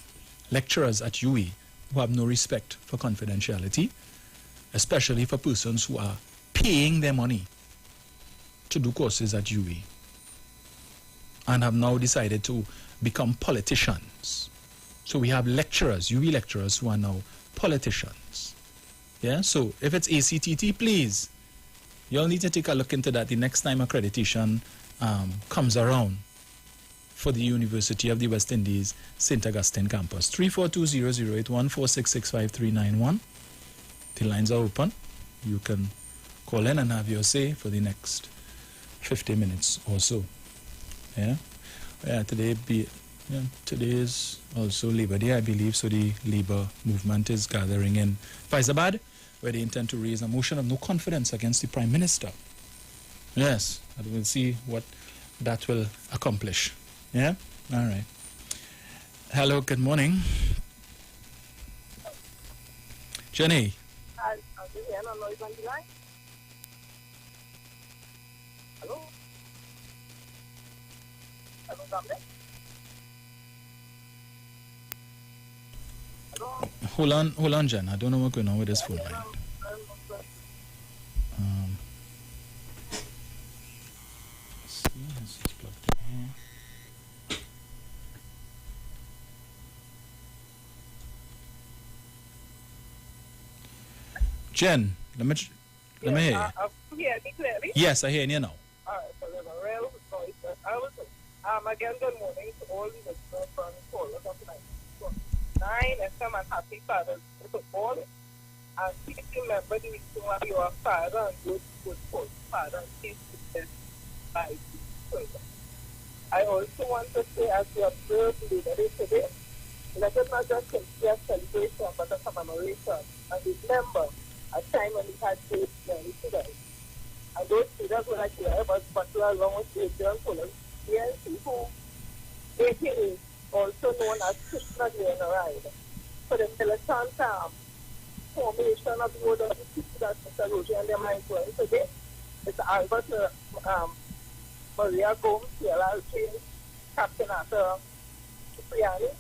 lecturers at UE who have no respect for confidentiality, especially for persons who are paying their money to do courses at UE and have now decided to become politicians. So we have lecturers, UE lecturers, who are now politicians. Yeah, so if it's ACTT, please, you'll need to take a look into that the next time accreditation comes around for the University of the West Indies, St. Augustine campus. 342-0081-466-5391. The lines are open. You can call in and have your say for the next 50 minutes or so. Yeah, today is also Labor Day, I believe, so the Labour movement is gathering in Faizabad, where they intend to raise a motion of no confidence against the Prime Minister. Yes, and we'll see what that will accomplish. Yeah? All right. Hello, good morning. Jenny. Hello? Hello, Dominic? Hold on, Jen. I don't know what's going on with this phone line. Jen, let me hear you. Hear me clearly? Yes, I hear you now. All right, so there's a real noise. I was, again, good morning to all the listeners from callers of 9 FM and happy Father's Day to all. And please remember the reason why you are father and good father and please be by the children. I also want to say, as we observe Labor Day today, let us not just be a celebration but a commemoration and remember a time when we had great many students. And those students were like Iwer, but along with Adrian Fuller, who AKA also known as Krishna Ride. So the militant formation of the order of the people that Mr. Roger and them are employing today is Albert Maria Gomes, CLR Captain Arthur Cipriani,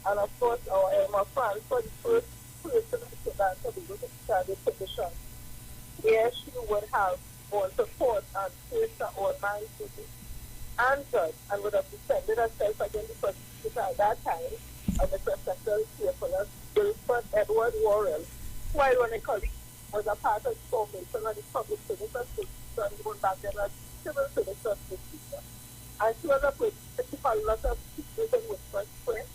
and of course our Emma France for the first person to be able to start the position where she would have all support and face her own mind to be answered and would have defended herself against the prosecutor at that time of the presidential fearfulness, Wilford Edward Worrell, who ironically was a part of the formation of the public service institution going back then as civil service institution. And she was a particular lot of people in Wilford Square,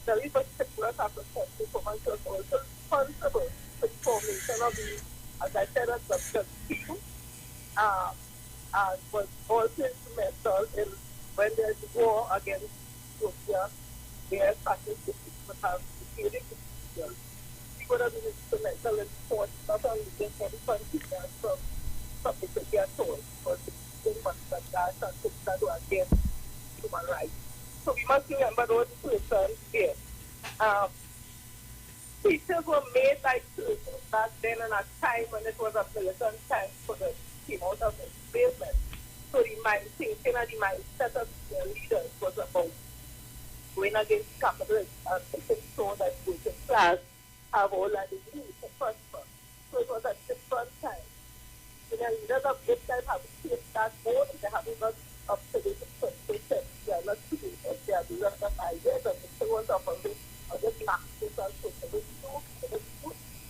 very particular type of woman. She was also responsible for the formation of the, as I said, a subject people, and was also instrumental in when there's war against Ethiopia, their fascist would have defeated the people. He would have been instrumental in support not only just for the country but from publicity at all, but the ones that and things that were against human rights. So we must remember those persons there. Teachers were made like persons back then in a time when it was a militant time for the came out of enslavement. So the mind thinking and the mindset of the leaders was about going against capitalism and making sure that working class have all that they need to prosper. So it was a different time. The union leaders of this time have changed that mode. They haven't got up to the perspective. They are not doing it. They are doing it for 5 years, and the thing was up on this, or just practice and social.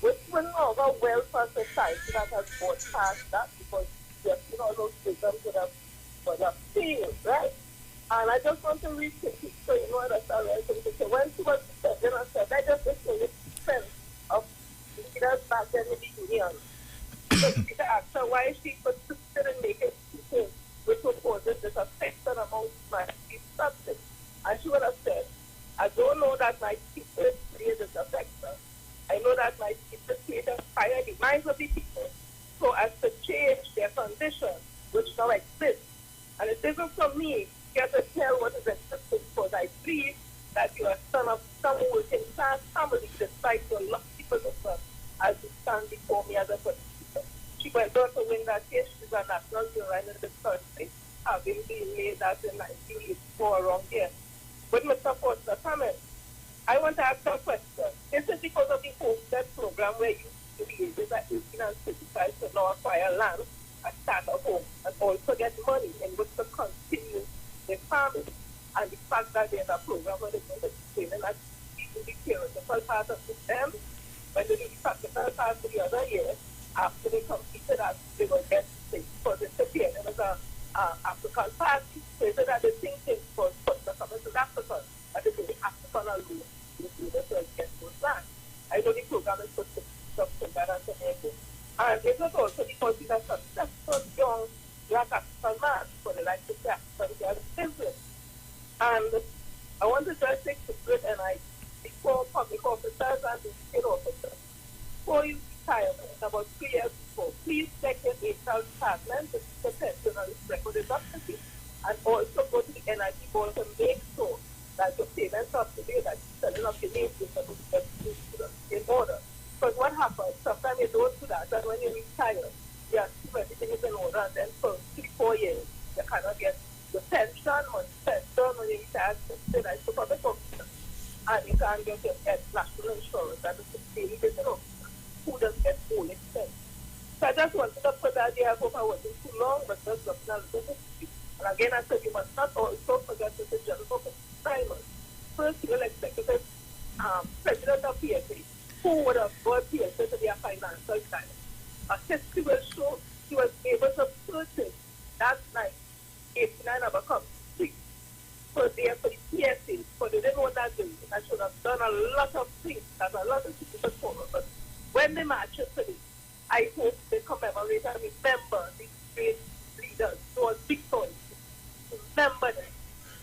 Which will not go well for society that has gone past that, because you have seen all those programs would have failed, right? And I just want to repeat it so you know that's all right. So when she was president, I said, I just say the sense of leaders back then in the union. So she asked her why she persisted in making decisions which would cause this affection amongst my subjects. And she would have said, I don't know that my teachers create this affection. I know that my teachers create a fire in the minds of the people so as to change their condition, which now exists. And it isn't for me to tell what is existing, because I believe that you are son of some working class family despite your lofty position as you stand before me as a politician. She went on to win that case. She's a national hero in this country, having been made that in 1984 around here. But Mr. Foster, comment. I want to ask a question. Is it because of the homestead program where you to the ages at 18 and 55 to now acquire land and start a home and also get money in which to continue the farming, and the fact that there's a program where they're going to train and do the theoretical part of them, when they do the practical part for the other year, after they completed that, they will get things for the disappear. There was a African party, so they said that the thinking for the coming to Africa, that they do the African alone, the students will get those lands. I know the program is supposed to be stuff to that and to make it. And it was also because he's a successful young black African man for the life of the African business. And I want to just take the good and I before public officers and the state officers, before you retire, about 3 years before, please check your HR department to the pension and record is up to date, and also go to the NIT board to make sure that your payments are up to date, that you're selling up your names in order. Because what happens, sometimes you don't do that, and when you retire, you assume everything is in order, and then for 3-4 years, you cannot get the pension or the pension when you retire, then I took up a function, and you can't get your national insurance, and it's a daily business. Who doesn't get full expense? So I just wanted to put that there. I hope I wasn't too long, but just looking at the business. And again, I said you must not also forget that the General Simon, first civil executive, president of PSA, who would have brought PSA to their financial time. A history will show he was able to purchase that night 89 of a cup street for the PSA, but they didn't know what that doing. I should have done a lot of things that a lot of people follow. But when they march today, I hope they commemorate and remember these great leaders, those victories. Remember them.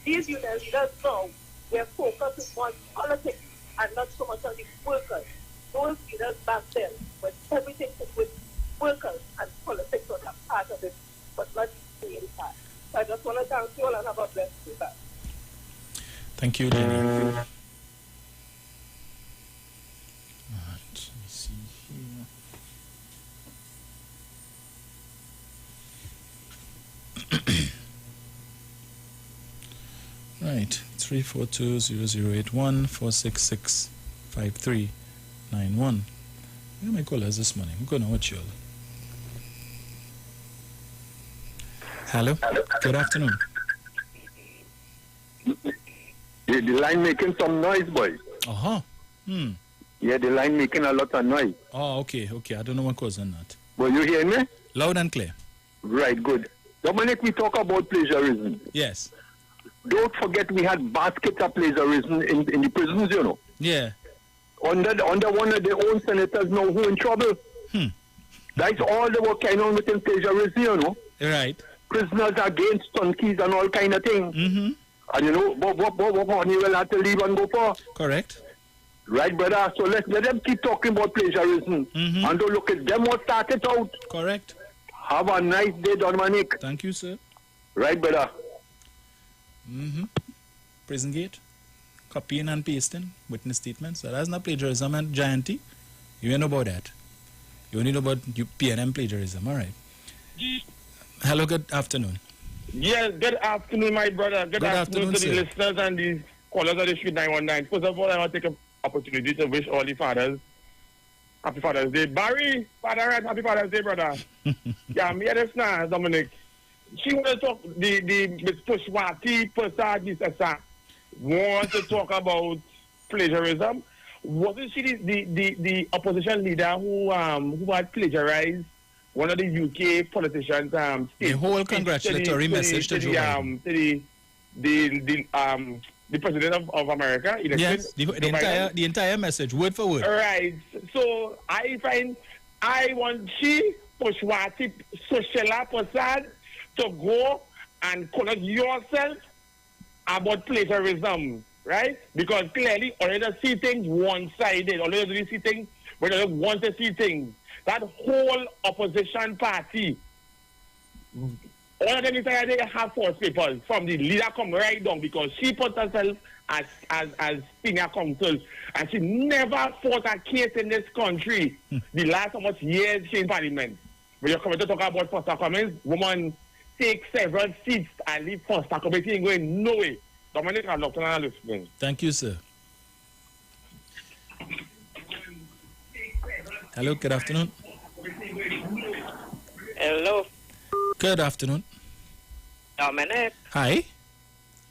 These union leaders now, their focus is on politics and not so much on the workers. Those leaders back then, but everything to do with workers and politics was a part of it, but not the main part. So I just want to thank you all and have a blessed day. Thank you, Lenny. Alright, let me see here. Right, 342-0081 466-5391. Where are my callers this morning? I'm going to watch you all. Hello? Good afternoon. Yeah, the line making some noise, boy. Uh-huh. Yeah, the line making a lot of noise. Oh, okay. I don't know what causing that. But you hear me? Loud and clear. Right, good. Dominic, we talk about plagiarism. Yes. Don't forget we had baskets of plagiarism in the prisons, you know. Yeah. Under one of their own senators now who in trouble. That's all they were kind of within plagiarism, you know. Right. Prisoners against stunkies and all kind of things. Mm-hmm. And you know, what you will have to leave and go for. Correct. Right, brother. So let them keep talking about plagiarism. Mm-hmm. And don't look at them what started out. Correct. Have a nice day, Dominic. Thank you, sir. Right, brother. Mm-hmm. Prison gate. Copying and pasting. Witness statements. So that's not plagiarism and gianty. You ain't know about that. You only know about PNM plagiarism. All right. Hello, good afternoon. Yes, good afternoon, my brother. Good afternoon to the listeners and the callers of the Street 919. First of all, I want to take an opportunity to wish all the fathers Happy Father's Day. Barry, Father, right? Happy Father's Day, brother. Yeah, me this now, Dominic. She want to talk, the Pushwati, Persad, this, want to talk about plagiarism. Wasn't she the opposition leader who had plagiarized one of the UK politicians? The whole congratulatory message to Joe Biden. The president of America. Yes, the entire message, word for word. Right. So I want Pushwati Sushila Prasad to go and correct yourself about plagiarism, right? Because clearly, already see things one-sided. Already see things when they want to see things. That whole opposition party, all of them inside they have false papers from the leader come right down because she put herself as senior counsel and she never fought a case in this country the last how much years she in parliament. When you're coming to talk about Foster Cummings, woman take several seats and leave Foster Cummings going no way. Dominic and Dr. Nana listening. Thank you, sir. Hello, good afternoon. Hello. Good afternoon. Dominic. Hi.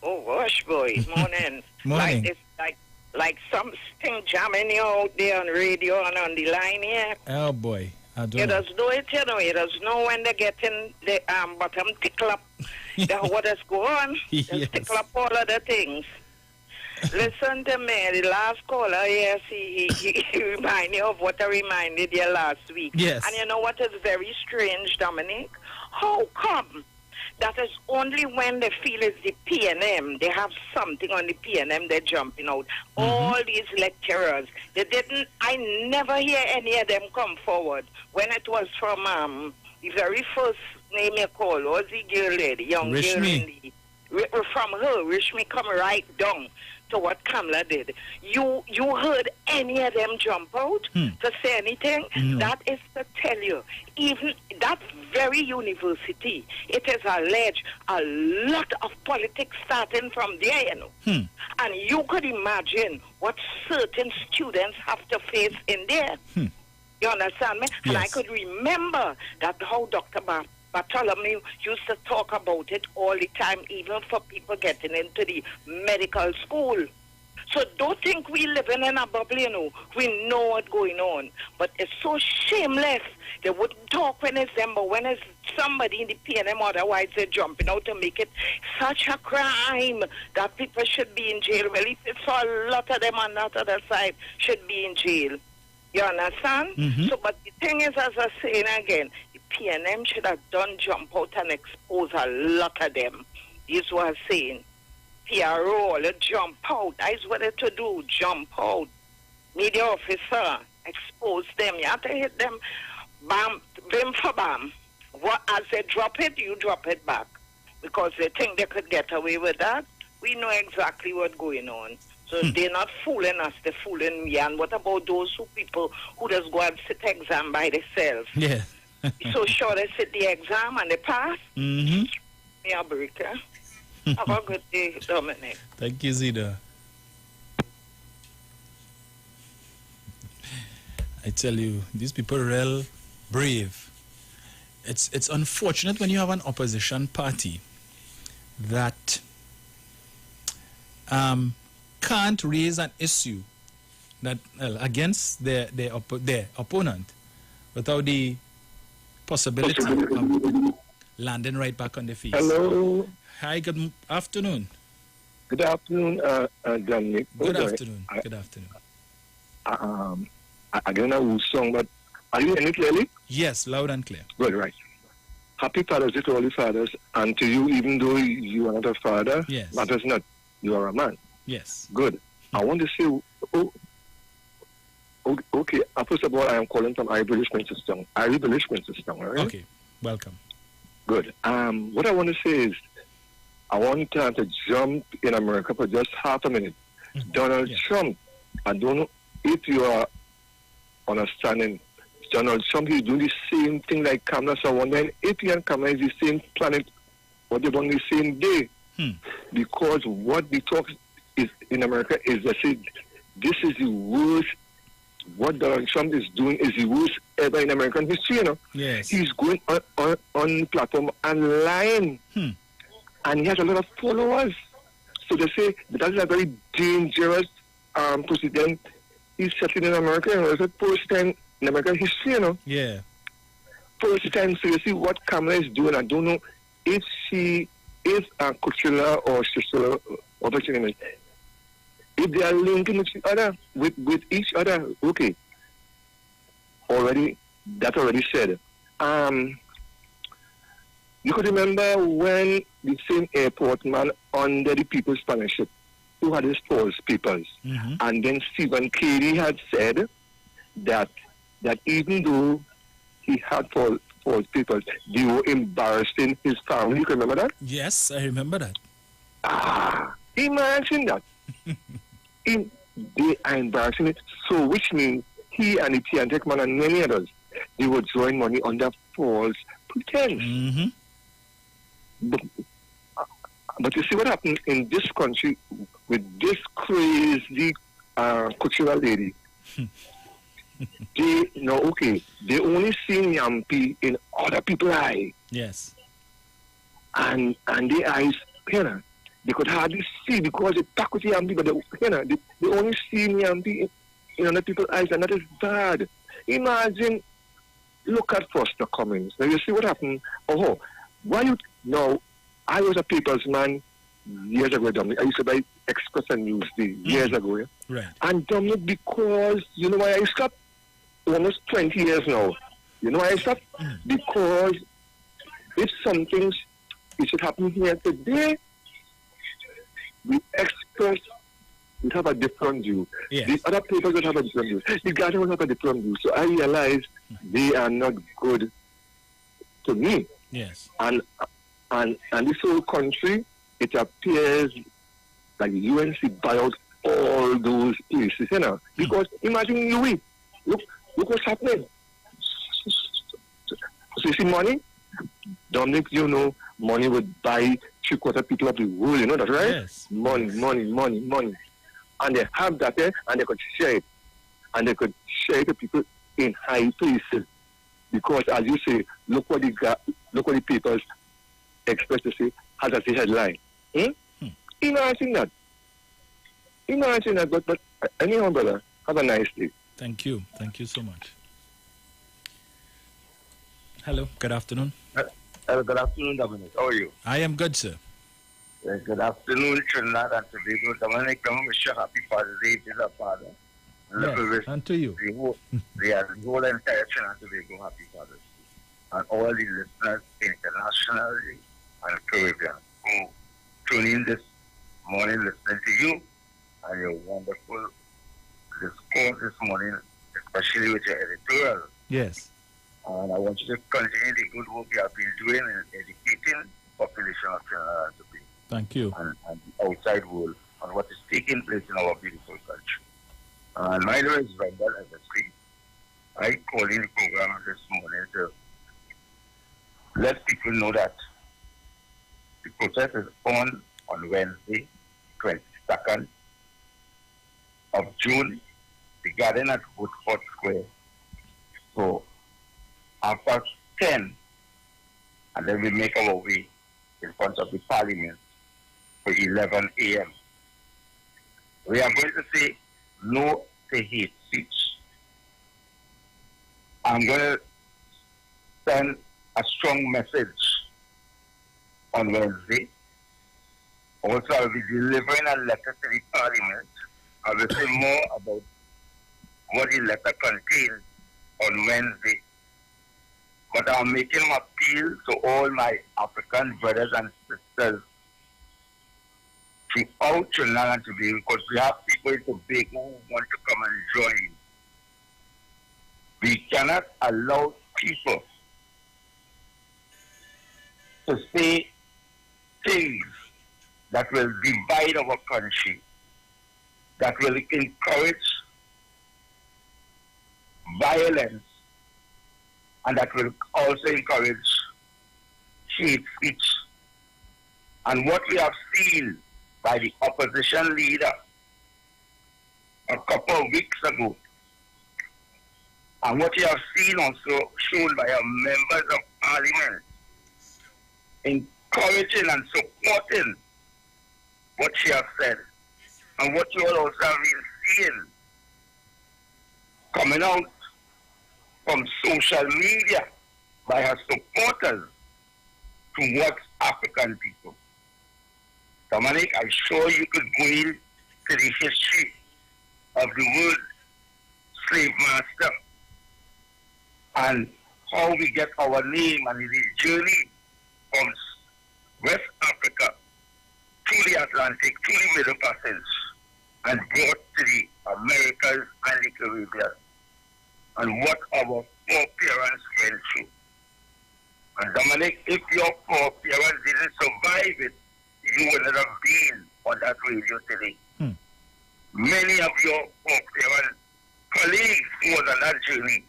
Oh gosh, boy. Morning. Morning. Like something jamming you out there on radio and on the line here. Oh boy. I don't You know. just know it, you know. You just know when they get in the bottom tickle up what is going on. Yes. Just tickle up all of the things. Listen to me, the last caller, yes, he reminded me of what I reminded you last week. Yes. And you know what is very strange, Dominic? How come that is only when they feel it's the PNM, they have something on the PNM, they're jumping out. All these lecturers, I never hear any of them come forward. When it was from the very first name you call, was the girl lady, young Rishmi. girl, from her, Rishmi come right down to what Kamala did. You heard any of them jump out to say anything? No. That is to tell you, even that very university, it is alleged a lot of politics starting from there, you know. And you could imagine what certain students have to face in there. You understand me? And I Yes. could remember that how Dr. Bartholomew used to talk about it all the time, even for people getting into the medical school. So don't think we living in a bubble, you know. We know what's going on. But it's so shameless. They wouldn't talk when it's them, but when it's somebody in the PNM, otherwise they're jumping out to make it such a crime that people should be in jail. Well, if it's a lot of them on that other side should be in jail. You understand? So, but the thing is, as I say again, the PNM should have done jump out and expose a lot of them. This was I'm saying. PRO, jump out. That's what it to do, jump out. Media officer, expose them. You have to hit them, bam, bim for bam. What, as they drop it, you drop it back. Because they think they could get away with that. We know exactly what's going on. So they're not fooling us, they're fooling me. And what about those people who just go and sit exam by themselves? Yeah. So sure they sit the exam and they pass? Me a break, eh? Have a good day, Dominic. Thank you, Zida. I tell you, these people are real brave. It's unfortunate when you have an opposition party that can't raise an issue that against their opponent without the possibility of landing right back on the face. Hello. Hi, good afternoon. Good afternoon, Dominic. Good afternoon. Good afternoon. I don't know whose song, but are you hearing it clearly? Yes, loud and clear. Good, right. Happy Father's Day to all the fathers, and to you, even though you are not a father, Yes. matters not. You are a man. Yes. Good. I want to say, okay, first of all, I am calling from Iwer system. Iwer system, all right? Okay, welcome. Good. What I want to say is, I want to jump in America for just half a minute. Donald Trump, I don't know if you are understanding. Donald Trump is doing the same thing like Kamala. So I wonder if he and Kamala is the same planet, or they're on the same day. Because what the talk is in America is they say this is the worst what Donald Trump is doing is the worst ever in American history, you know. Yes. He's going on the platform and lying. And he has a lot of followers. So they say that is a very dangerous president he's setting in America. You know, it's the first time in American history, you know. Yeah. First time. So you see what Kamala is doing. I don't know if she is Kuchula or Shishula or what her name is. If they are linking with each other, okay. That's already said. You could remember when the same airport man under the People's Partnership who had his false papers. And then Stephen Carey had said that even though he had false papers, they were embarrassing his family. You can remember that? Yes, I remember that. Imagine that. They are embarrassing it. So which means he and the Tiantek man and many others, they were drawing money under false pretense. But you see what happened in this country with this crazy cultural lady. They only see Yampi in other people's eyes. Yes. And their eyes, they could hardly see because they talk with Yampi, but they only see Yampi in other people's eyes, and that is bad. Imagine, look at Foster Cummings. Now you see what happened. I was a papers man years ago, Dominic. I used to buy Express and Newsday years ago. Yeah? Right. And Dominic, because, you know why I stopped? Almost 20 years now. You know why I stopped? Because if something should happen here today, the Express would have a different view. Yes. The other papers would have a different view. The Guardian would have a different view. So I realized they are not good to me. Yes. And this whole country, it appears like the UNC buy out all those places, you know. Because imagine look what's happening. So you see money? Dominic, you know, money would buy 3/4 people of the world, you know that, right? Yes. Money. And they have that there, and they could share it. And they could share it to people in high places. Because, as you say, look what the papers Express to say has as a headline. Imagine that. But anyhow, brother, have a nice day. Thank you so much. Hello, good afternoon. Good afternoon, Dominic. How are you? I am good, sir. Good afternoon, Trinidad and Tobago. Dominic, I wish you happy Father's Day to the father. And to you. The whole entire Trinidad and Tobago happy Father's Day. And all the listeners internationally and Caribbean who tune in this morning listening to you and your wonderful discourse this morning, especially with your editorial. Yes. And I want you to continue the good work you have been doing in educating the population of Trinidad and Tobago. Thank you. And the outside world on what is taking place in our beautiful country. And my name is Randall Eversley. I call in the program this morning to let people know that the protest is on Wednesday, 22nd of June, the garden at Woodford Square. So, after 10, and then we make our way in front of the Parliament for 11 a.m. We are going to say no to hate speech. I'm going to send a strong message on Wednesday. Also, I'll be delivering a letter to the Parliament. I will say more about what the letter contains on Wednesday. But I'm making an appeal to all my African brothers and sisters throughout Trinidad and Tobago, because we have people in Tobago who want to come and join. We cannot allow people to say things that will divide our country, that will encourage violence, and that will also encourage hate speech. And what we have seen by the opposition leader a couple of weeks ago And what you have seen also shown by our members of parliament, encouraging and supporting what she has said. And what you all also have been seeing coming out from social media by her supporters towards African people. Dominic, I'm sure you could go into the history of the word slave master and how we get our name and the journey from West Africa to the Atlantic, to the Middle Passage, and brought to the Americas and the Caribbean, and what our foreparents went through. And Dominic, if your foreparents didn't survive it, you would not have been on that radio today. Many of your foreparents, colleagues who was on that journey,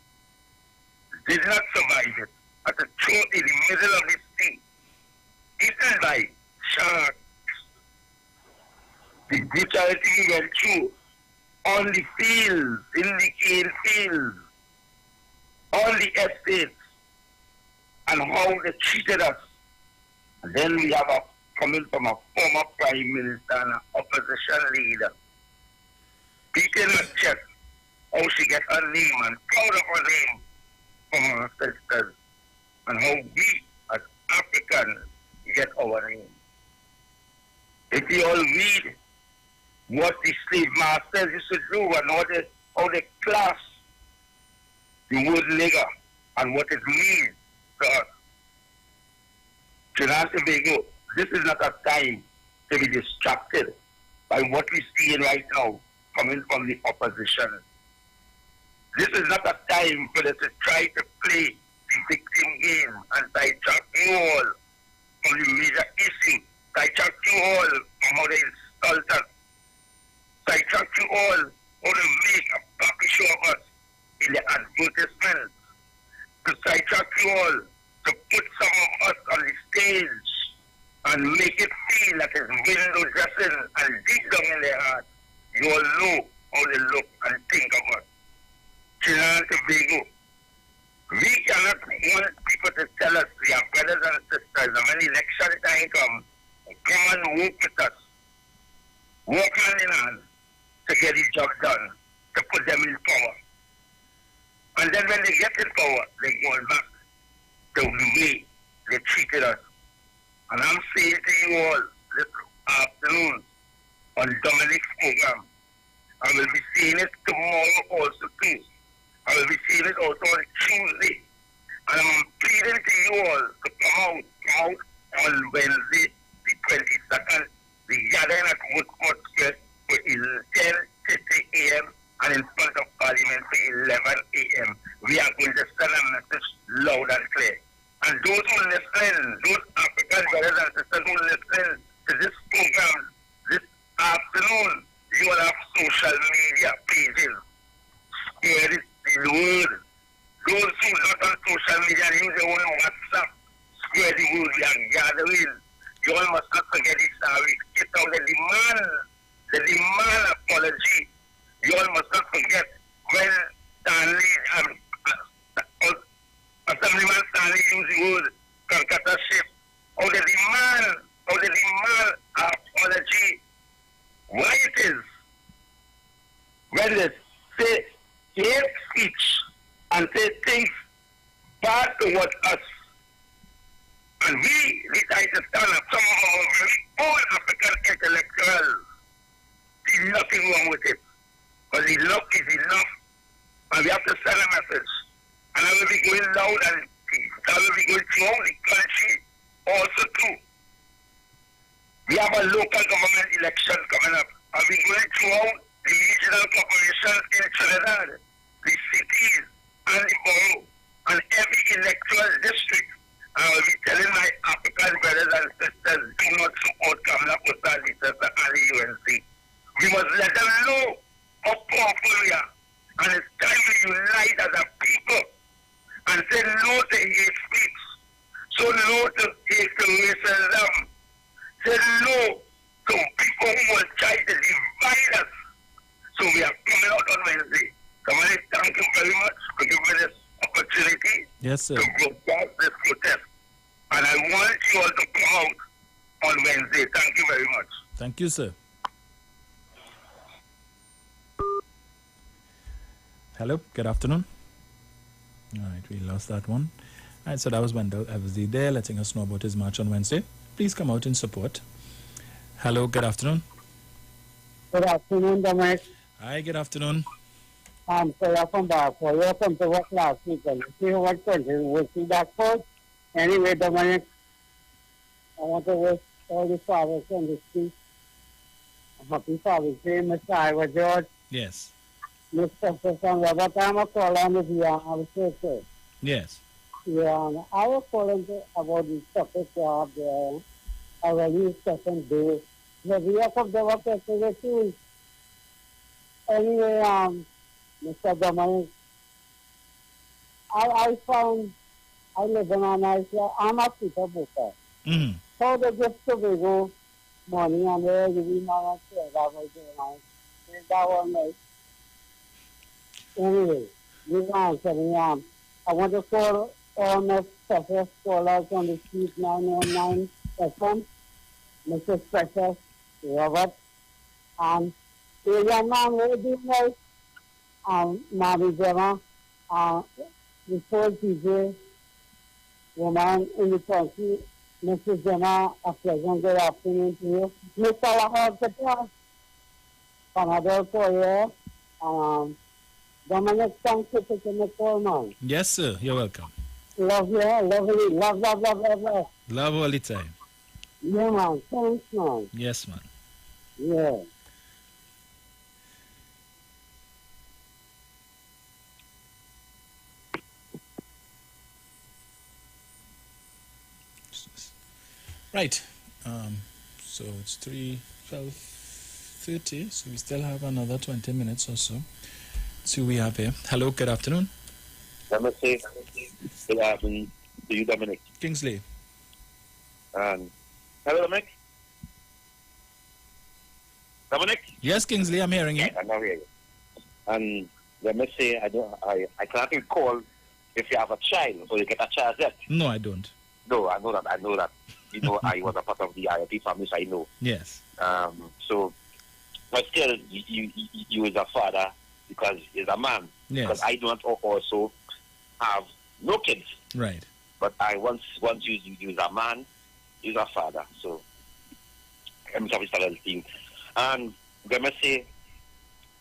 did not survive it. At the throat in the middle of the sea, eaten by sharks. The brutality we went through on the fields, in the cane fields, on the estates, and how they treated us. And then we have coming from a former prime minister and an opposition leader, beating her chest, how she gets her name and proud of her name from her ancestors, and how we as Africans get our name. If you all read what the slave masters used to do and how they class the word nigger and what it means to us, Trinidad and Tobago, this is not a time to be distracted by what we're seeing right now coming from the opposition. This is not a time for us to try to play the victim game and sidetrack you all from the major issue, sidetrack you all from how they insult us, sidetrack you all how to make a puppy show of us in the advertisements, to sidetrack you all to put some of us on the stage and make it feel like it's window dressing and deep down in their heart, you all know how they look and think of us. Trinidad and Tobago, we cannot want people to tell us we are brothers and sisters, and when election time comes, come and work with us. Work hand in hand to get the job done, to put them in power. And then when they get in power, they go back to the way they treated us. And I'm saying to you all this afternoon on Dominic's program, I will be seeing it tomorrow also too. I will be seeing it also on Tuesday. And I'm pleading to you all to come out on Wednesday, the 22nd, the gathering at Woodcourt Square for 10:30 a.m. and in front of Parliament for 11 a.m. We are going to send a message loud and clear. And those who listen, those African brothers and sisters who listen to this program this afternoon, you will have social media pages. Spread it the word. Those who not on social media use their own WhatsApp, spread the word. We are gathering. You all must not forget this. We get out the demand apology. You all must not forget when Stanley Assemblyman Stanley used the word Calcutta ship. Or the demand apology. Why it is when they say hate speech and say things bad towards us, and we try to stand up some of our very own African intellectuals. There's nothing wrong with it. But enough is enough. And we have to send a message. And I will be going loud and I will be going throughout the country also too. We have a local government election coming up. I'll be going throughout the regional corporations in Trinidad, the cities and the borough, and every electoral district. I will be telling my African brothers and sisters, do not support Kamala Posadi and the UNC. We must let them know how powerful we are. And it's time to unite as a people and say no to hate speech. So no to hate racism. Say no to people who will try to divide us. So we are coming out on Wednesday. Come on, thank you very much for giving me Yes, sir. to broadcast this protest. And I want you all to come out on Wednesday. Thank you very much. Thank you, sir. Hello, good afternoon. All right, we lost that one. All right, so that was Wendell Eversley there letting us know about his march on Wednesday. Please come out in support. Hello, good afternoon. Good afternoon, Dominic. Hi, good afternoon. I'm Sarah from Barco. Welcome to work last week. And see what country we'll see that first. Anyway, Dominic, I want to wish all the fathers on the street a happy Father's Day, Mr. Iwer George. Yes. Mr. Son Robert, I'm a call on this year. I was so good. Yes. Yeah, I was calling about the topic of the already second day. The real of the work activity. Anyway, Mr. Dominic, I found I live in an Asia. I'm a people booker. Mm-hmm. So they just to go money and they give me money to that was doing that one night. Anyway, you answer me. I want to call all my special scholars on the street 919 FM, Mr. Special, Robert, and the young man will do nice. Mary Gemma, the full DJ, woman in the country, Mrs. Gemma, a pleasant good afternoon to you. Mr. Lahore Katar, Panadol Korea, Dominic, thank you for taking the call, man. Yes, sir. You're welcome. Love you, lovely, love, love, love, love, love. Love all the time. Yeah, man, thanks, man. Yes, man. Yeah. Right. So it's 12:30. So we still have another 20 minutes or so. So we have here. Hello, good afternoon. Namaste. Good afternoon to you, Dominic. Kingsley. Hello, Dominic. Dominic? Yes, Kingsley, I'm hearing you. I now hear you. And let me say, I cannot recall if you have a child or you get a child yet. No, I don't. No, I know that. You know, I was a part of the IoT family, so I know. Yes. So, but still, you as a father, because he's a man. Yes. Because I do not also have no kids. Right. But I once you as a man, you're a father. So, I'm sorry to you. And let me say,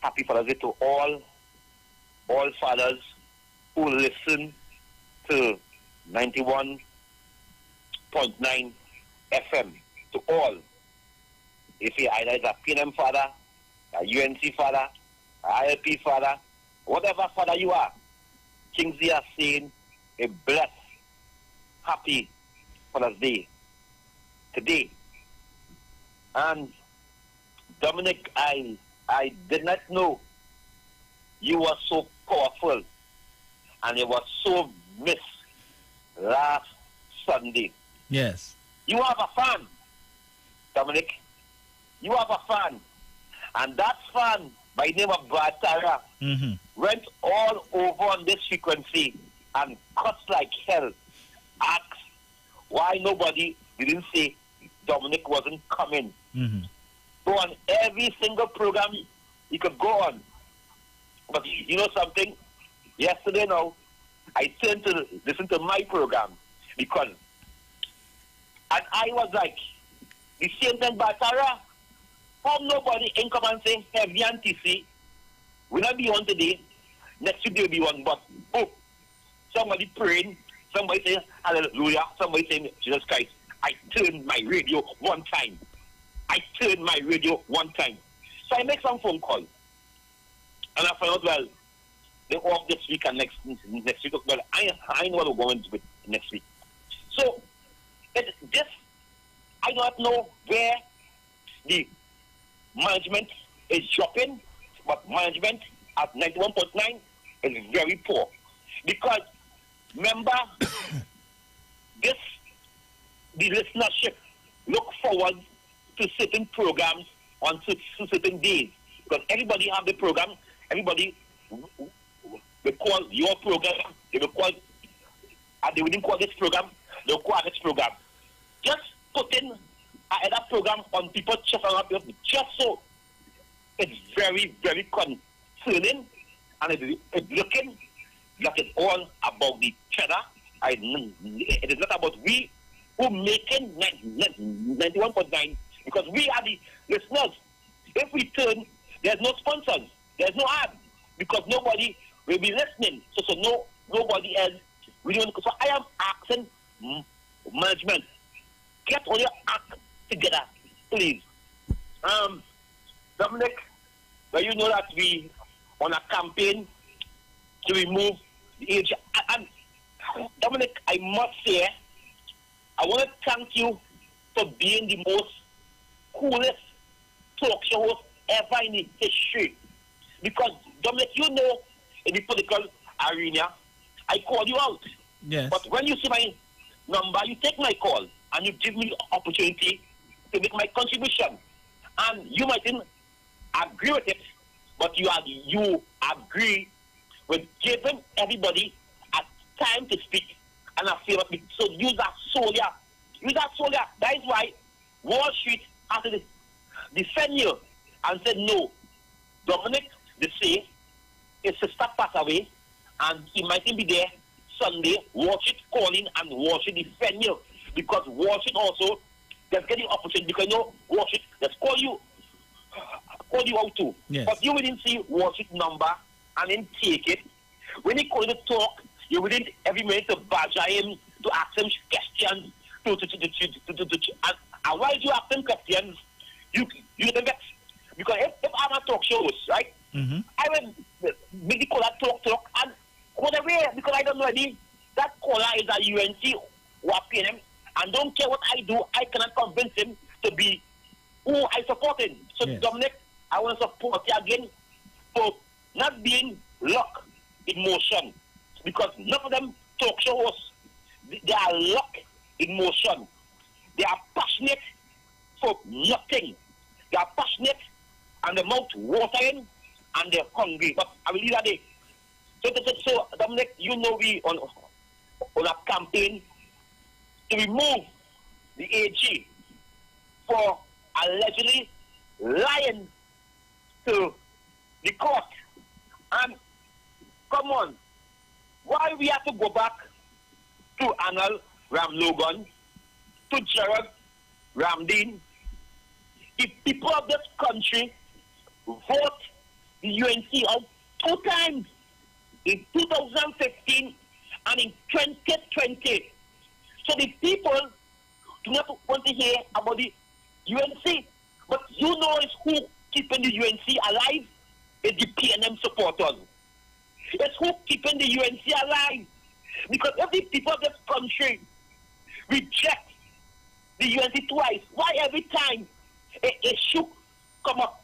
happy Father's Day to all fathers who listen to 91.9 FM, to all. If you either is a PNM father, a UNC father, a ILP father, whatever father you are, Kingsley are saying a blessed, happy Father's Day today. And Dominic, I did not know you were so powerful and you were so missed last Sunday. Yes. You have a fan, Dominic. You have a fan. And that fan, by the name of Brad Tara, went all over on this frequency and cussed like hell. Asked why nobody didn't say Dominic wasn't coming. Go on every single program he could go on. But you know something? Yesterday now, I turned to listen to my program because, and I was like, the same thing, Batara, how nobody in come and say heavy and TC, will not be on today, next week there will be one, but oh, somebody praying, somebody saying hallelujah, somebody saying Jesus Christ. I turned my radio one time. So I make some phone calls. And I found out, well, they're off this week and next week. Well, I know what we're going to do next week. So, I do not know where the management is dropping, but management at 91.9 is very poor. Because, remember, the listenership look forward to certain programs on certain days. Because everybody have the program, everybody will call your program, they will call and they wouldn't call this program, they'll call our next program. Just putting another program on people's chest and just so it's very, very concerning, and it's looking that it's all about the cheddar. It is not about we who making 91.9, because we are the listeners. If we turn, there's no sponsors, there's no ad, because nobody will be listening. So nobody else really want to. So I am asking management, get all your act together, please. Dominic, well, you know that we on a campaign to remove the age. And Dominic, I must say, I want to thank you for being the most coolest talk show host ever in the history. Because, Dominic, you know, in the political arena, I call you out. Yes. But when you see my number, you take my call and you give me the opportunity to make my contribution. And you mightn't agree with it, but you agree with giving everybody a time to speak and a favor. So use that soldier. That is why Wall Street has to defend you and said, no, Dominic, they say, his sister passed away and he mightn't be there Sunday. Watch it calling and watch it defend you, because watch it also, they're getting opportunity, because you know, watch it, let's call you out too. Yes. But you wouldn't see watch it number and then take it. When he called to talk, you wouldn't every minute to badger him, to ask him questions, and while you ask him questions, you can get, because if I'm a talk shows, right? Mm-hmm. I will make the caller talk and go away, because I don't know that caller is a UNC who are paying him, and don't care what I do, I cannot convince him to be who I support him. So Yes. Dominic, I want to support you again for not being locked in motion, because none of them talk show hosts, they are locked in motion. They are passionate for nothing. They are passionate and the mouth watering and they're hungry. But I will leave that day. So Dominic, you know we on a campaign to remove the AG for allegedly lying to the court. And come on, why we have to go back to Anal Ram Logan, to Gerard Ramdeen? The people of this country vote the UNC out 2 times, in 2015 and in 2020. So the people do not want to hear about the UNC, but you know it's who keeping the UNC alive? It's the PNM supporters. It's who keeping the UNC alive. Because if the people of this country reject the UNC twice, why every time a shook come up?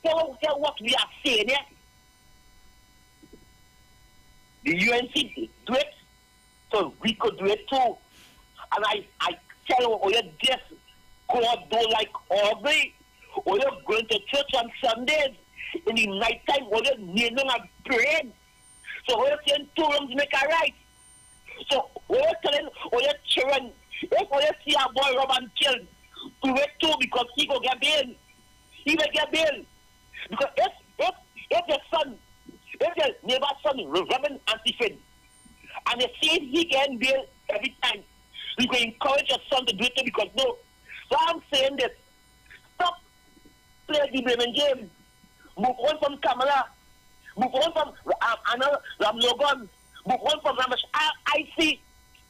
Hear what we are saying here. The UNC do it, so we could do it too. And I tell you, oh, you just God don't like Aubrey, or you're going to church on Sundays in the night time, or you're kneeling and praying. So we're saying 2 rooms make a right. So we're telling all your children, if you see a boy rob and killed, do it too, because he will get bail. He will get bail. Because if your son, if your neighbor's son robbing anti-fin, and they see he can bail every time, you can encourage your son to do it too, because no. So I'm saying this, stop playing the blaming game. Move on from Kamala. Move on from Anna Ram Logan. Move on from Ramesh. I see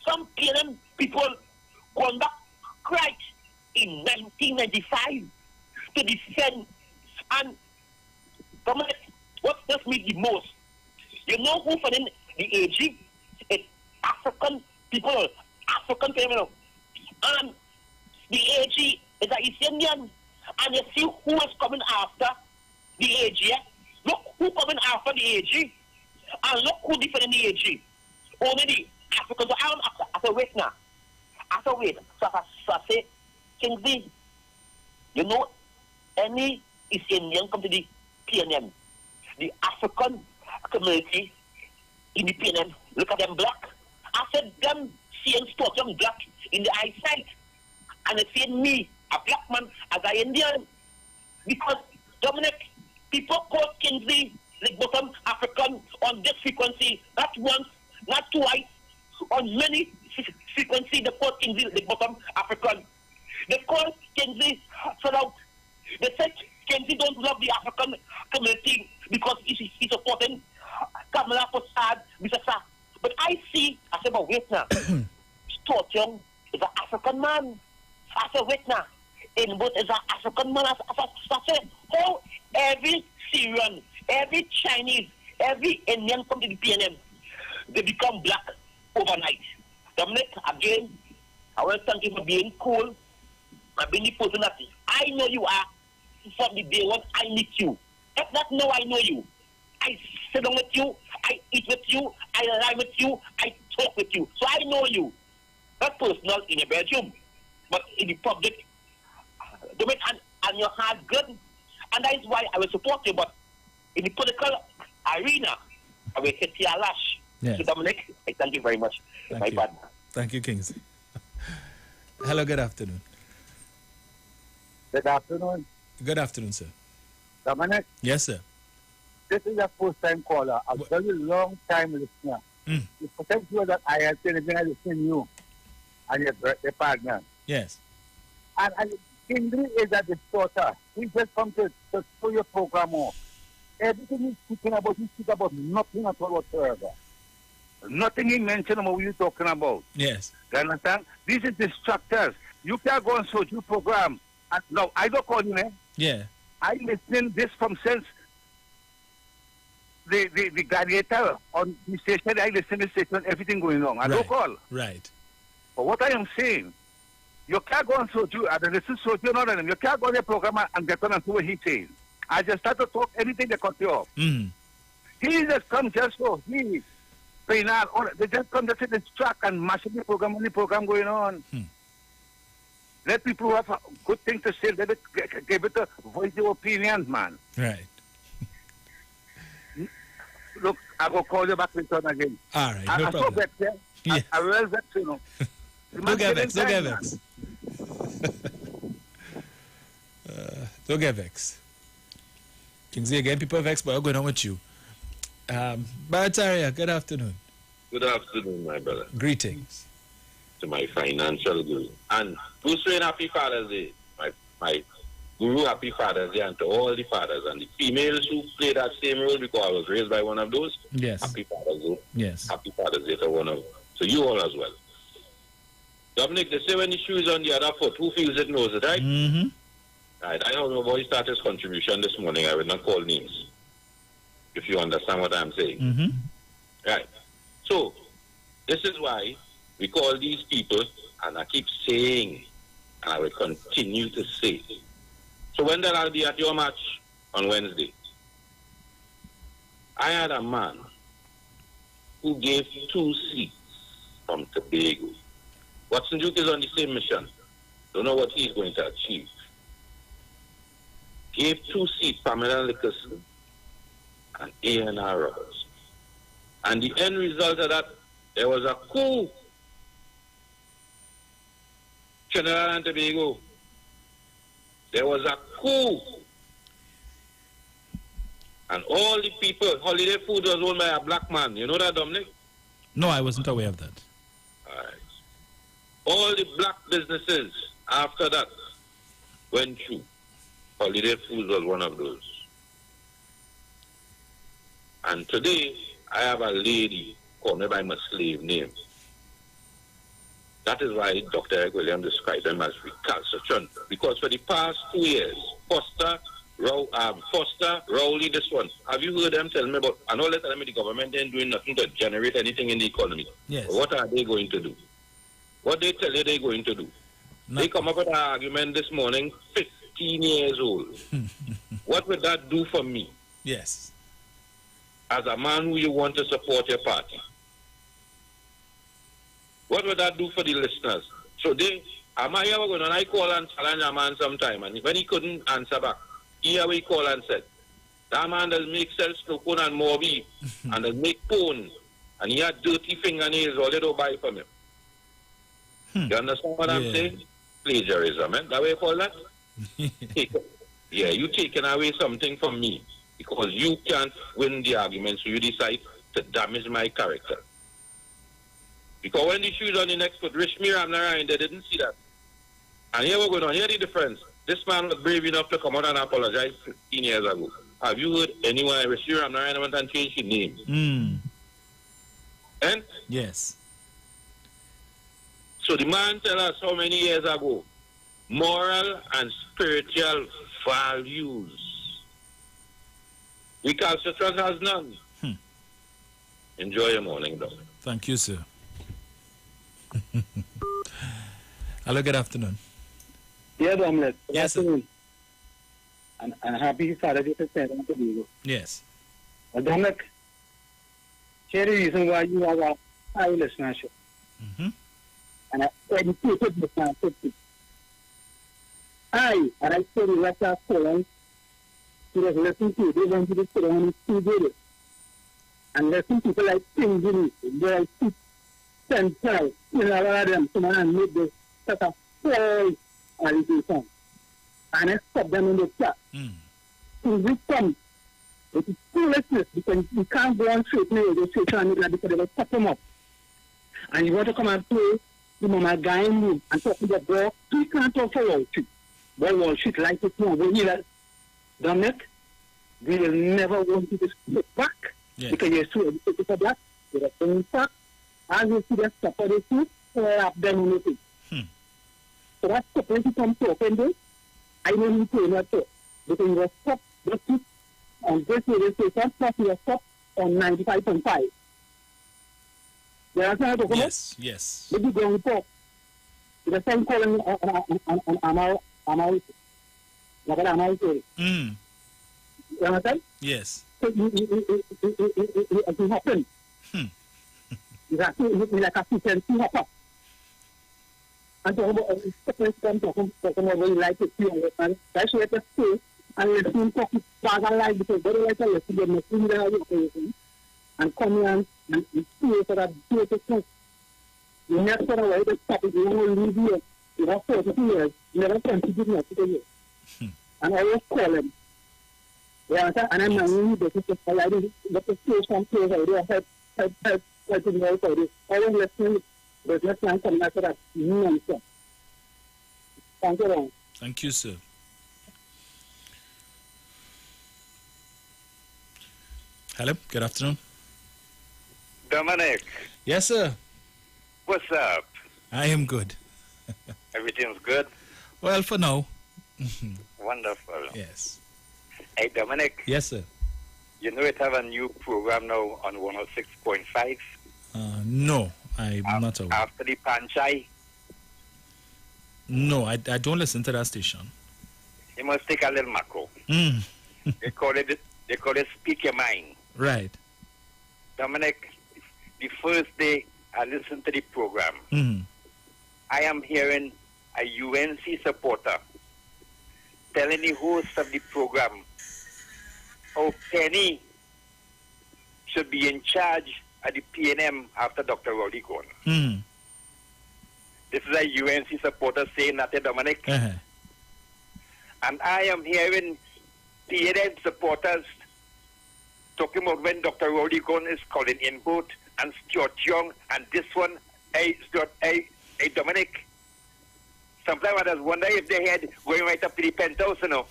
some PNM people going back right in 1995 to defend. And what does me the most? You know who funding the AG? It's African people, African people. And the AG is an East Indian. And you see who is coming after the AG. Look who coming after the AG. And look who defending the AG. Only the Africans. So I'm after wait now. After wait. So I say, Kingsley, you know, any East Indian come to the PNM. The African community in the PNM, look at them black I said, them seeing Stockton black in the eyesight, and they seeing me, a black man, as an Indian. Because, Dominic, people call Kingsley like bottom African on this frequency, not once, not twice, on many frequencies, they call Kingsley like bottom African. They call Kingsley sort out. They said Kingsley don't love the African community because he's supporting Kamala Prasad, Mr. Sa. But I said, but wait now. Stuart Young is an African man. I said, wait now. Inwood is an African man. I said, how every Syrian, every Chinese, every Indian come to the PNM, they become black overnight. Dominic, again, I want to thank you for being cool and being the person that I know you are from the day when I meet you. If not now I know you. I sit down with you, I eat with you, I lie with you, I talk with you. So I know you. Not personal in your bedroom, but in the public. And your heart good. And that is why I will support you. But in the political arena, I will hit your lash. Yes. So Dominic, I thank you very much. Thank you. Thank you, Kingsley. Hello, good afternoon. Good afternoon. Good afternoon, sir. Dominic? Yes, sir. This is a first-time caller, a very long-time listener. The potential that I have been listening to you and your partner. Yes. And Kingsley is a distorter. He just come to show your program off. Everything he's speaking about, he speaks about nothing at all whatsoever. Nothing he mentioned about what you're talking about. Yes. You understand? These are distractors. You can't go and search your program. And, no, I don't call you, man. Yeah. I listen this from since the gladiator on the station. I listen to the station, everything going on. I don't call. Right. But what I am saying, you can't go and search you, and listen to you, none of them. You can't go on the program and get on and see what he's saying. I just start to talk anything they cut you off. He just come just so he paying all they just come to sit this track and mash up the program going on. Let people who have a good thing to say, let it give it a voice of opinion, man. Right. Look, I will call you back later again. All right, I'm no so problem. vexed, yeah? Yeah. I real vexed, you know. Don't get vexed, don't get vexed. Don't get vexed. Kingsley, again, people are vexed, but I'm going on with you. Barataria, good afternoon. Good afternoon, my brother. Greetings. To my financial guru. And Bruce happy Father's Day. My guru, happy Father's Day, and to all the fathers and the females who play that same role, because I was raised by one of those. Yes. Happy Father's Day. Yes. Happy Father's Day to one of them. So you all as well. Dominic, they say when the shoe is on the other foot, who feels it knows it, right? Mm-hmm. Right. I don't know why he started his contribution this morning. I will not call names. If you understand what I'm saying. Mm-hmm. Right. So, this is why we call these people, and I keep saying, and I will continue to say. So when that I'll be at your match on Wednesday, I had a man who gave 2 seats from Tobago. Watson Duke is on the same mission. Don't know what he's going to achieve. Gave 2 seats, Pamela Lickerson and A&R Roberts. And the end result of that, there was a coup. Trinidad and Tobago. There was a coup. And all the people, holiday food was owned by a black man. You know that, Dominic? No, I wasn't aware of that. All right. All the black businesses after that went through. Holiday food was one of those. And today, I have a lady called me by my slave name. That is why Dr. Eric Williams described them as recalcitrant. Because for the past 2 years, Foster, Rowley, this one, have you heard them tell me about, and all they tell me the government ain't doing nothing to generate anything in the economy. Yes. What are they going to do? What they tell you they're going to do? They come up with an argument this morning, 15 years old. What would that do for me? Yes. As a man who you want to support your party? What would that do for the listeners? So am I ever going on? I call and challenge a man sometime, and when he couldn't answer back, here we call and said, that man does make self-spoken and Morbi, and does make phone, and he had dirty fingernails, all they don't buy from him. You understand what I'm saying? Plagiarism, eh? That way you call that? You taking away something from me because you can't win the argument, so you decide to damage my character. Because when the shoes on the next foot, Rishmi Ramnarayan, they didn't see that. And here we're going on. Here the difference. This man was brave enough to come out and apologize 15 years ago. Have you heard anyone, Rishmi Ramnarayan, went and changed his name? And? Yes. So the man tell us how many years ago, moral and spiritual values. Recalcitrance has none. Enjoy your morning, though. Thank you, sir. Hello, good afternoon. Yeah, Dominic. Good Yes, afternoon. And happy Saturday to San Diego. Yes. Dominic, share the reason why you have a high listenership. And I educated listenership. And I said the rest of Poland, he was listening to it. They went to the store and he videos. And listen to people like King Jimmy, Boy, Central, you know, a lot of them, someone and made this set of false allegations. And I stopped them in the chat. To victim, it is foolishness because you can't go on straight now with social media because they will cut them up. And you want to come and play the mama guy in room and talk to the bro, you can't talk for Wall Street. But Wall Street like it now. But you know, Dominic, we will never want to get back. Yes. Because you're so educated for that. You're in fact, as you see the stuff for the two, up them in it. So that's the place you come to open this. I don't need to not talk. Because you will stop this week on this radio station, plus you will stop on 95.5. You understand what I'm talking about? Yes. Maybe going to talk. The same calling on Amal. You understand? Yes. So it happened. It's like a frequency happen. And talk about talking about what you like to see and that's why they stay and listen to it bag and like because they don't like to listen to the machine there and come here and see so that do it too. You never saw away the topic, you will leave here. You have 42 years, you never contribute much to the year. And I always call them. Yeah, and I'm not this is just I didn't let the station close already. I had to know for this. I was listening, but let's not come after that. Thank you. Thank you, sir. Hello, good afternoon. Dominic. Yes, sir. What's up? I am good. Everything's good? Well, for now. Wonderful. Yes. Hey, Dominic. Yes, sir. You know it have a new program now on 106.5? No, I'm not aware. After the Panchai? No, I don't listen to that station. You must take a little macro. They call it Speak Your Mind. Right. Dominic, the first day I listened to the program, I am hearing a UNC supporter telling the host of the program how Penny should be in charge of the PNM after Dr. Rowley gone. This is a UNC supporter saying that, Dominic. And I am hearing PNM supporters talking about when Dr. Rowley gone is calling in boat and Stuart Young and this one, hey Dominic. Sometimes I just wonder if they had going right up to the penthouse, you know.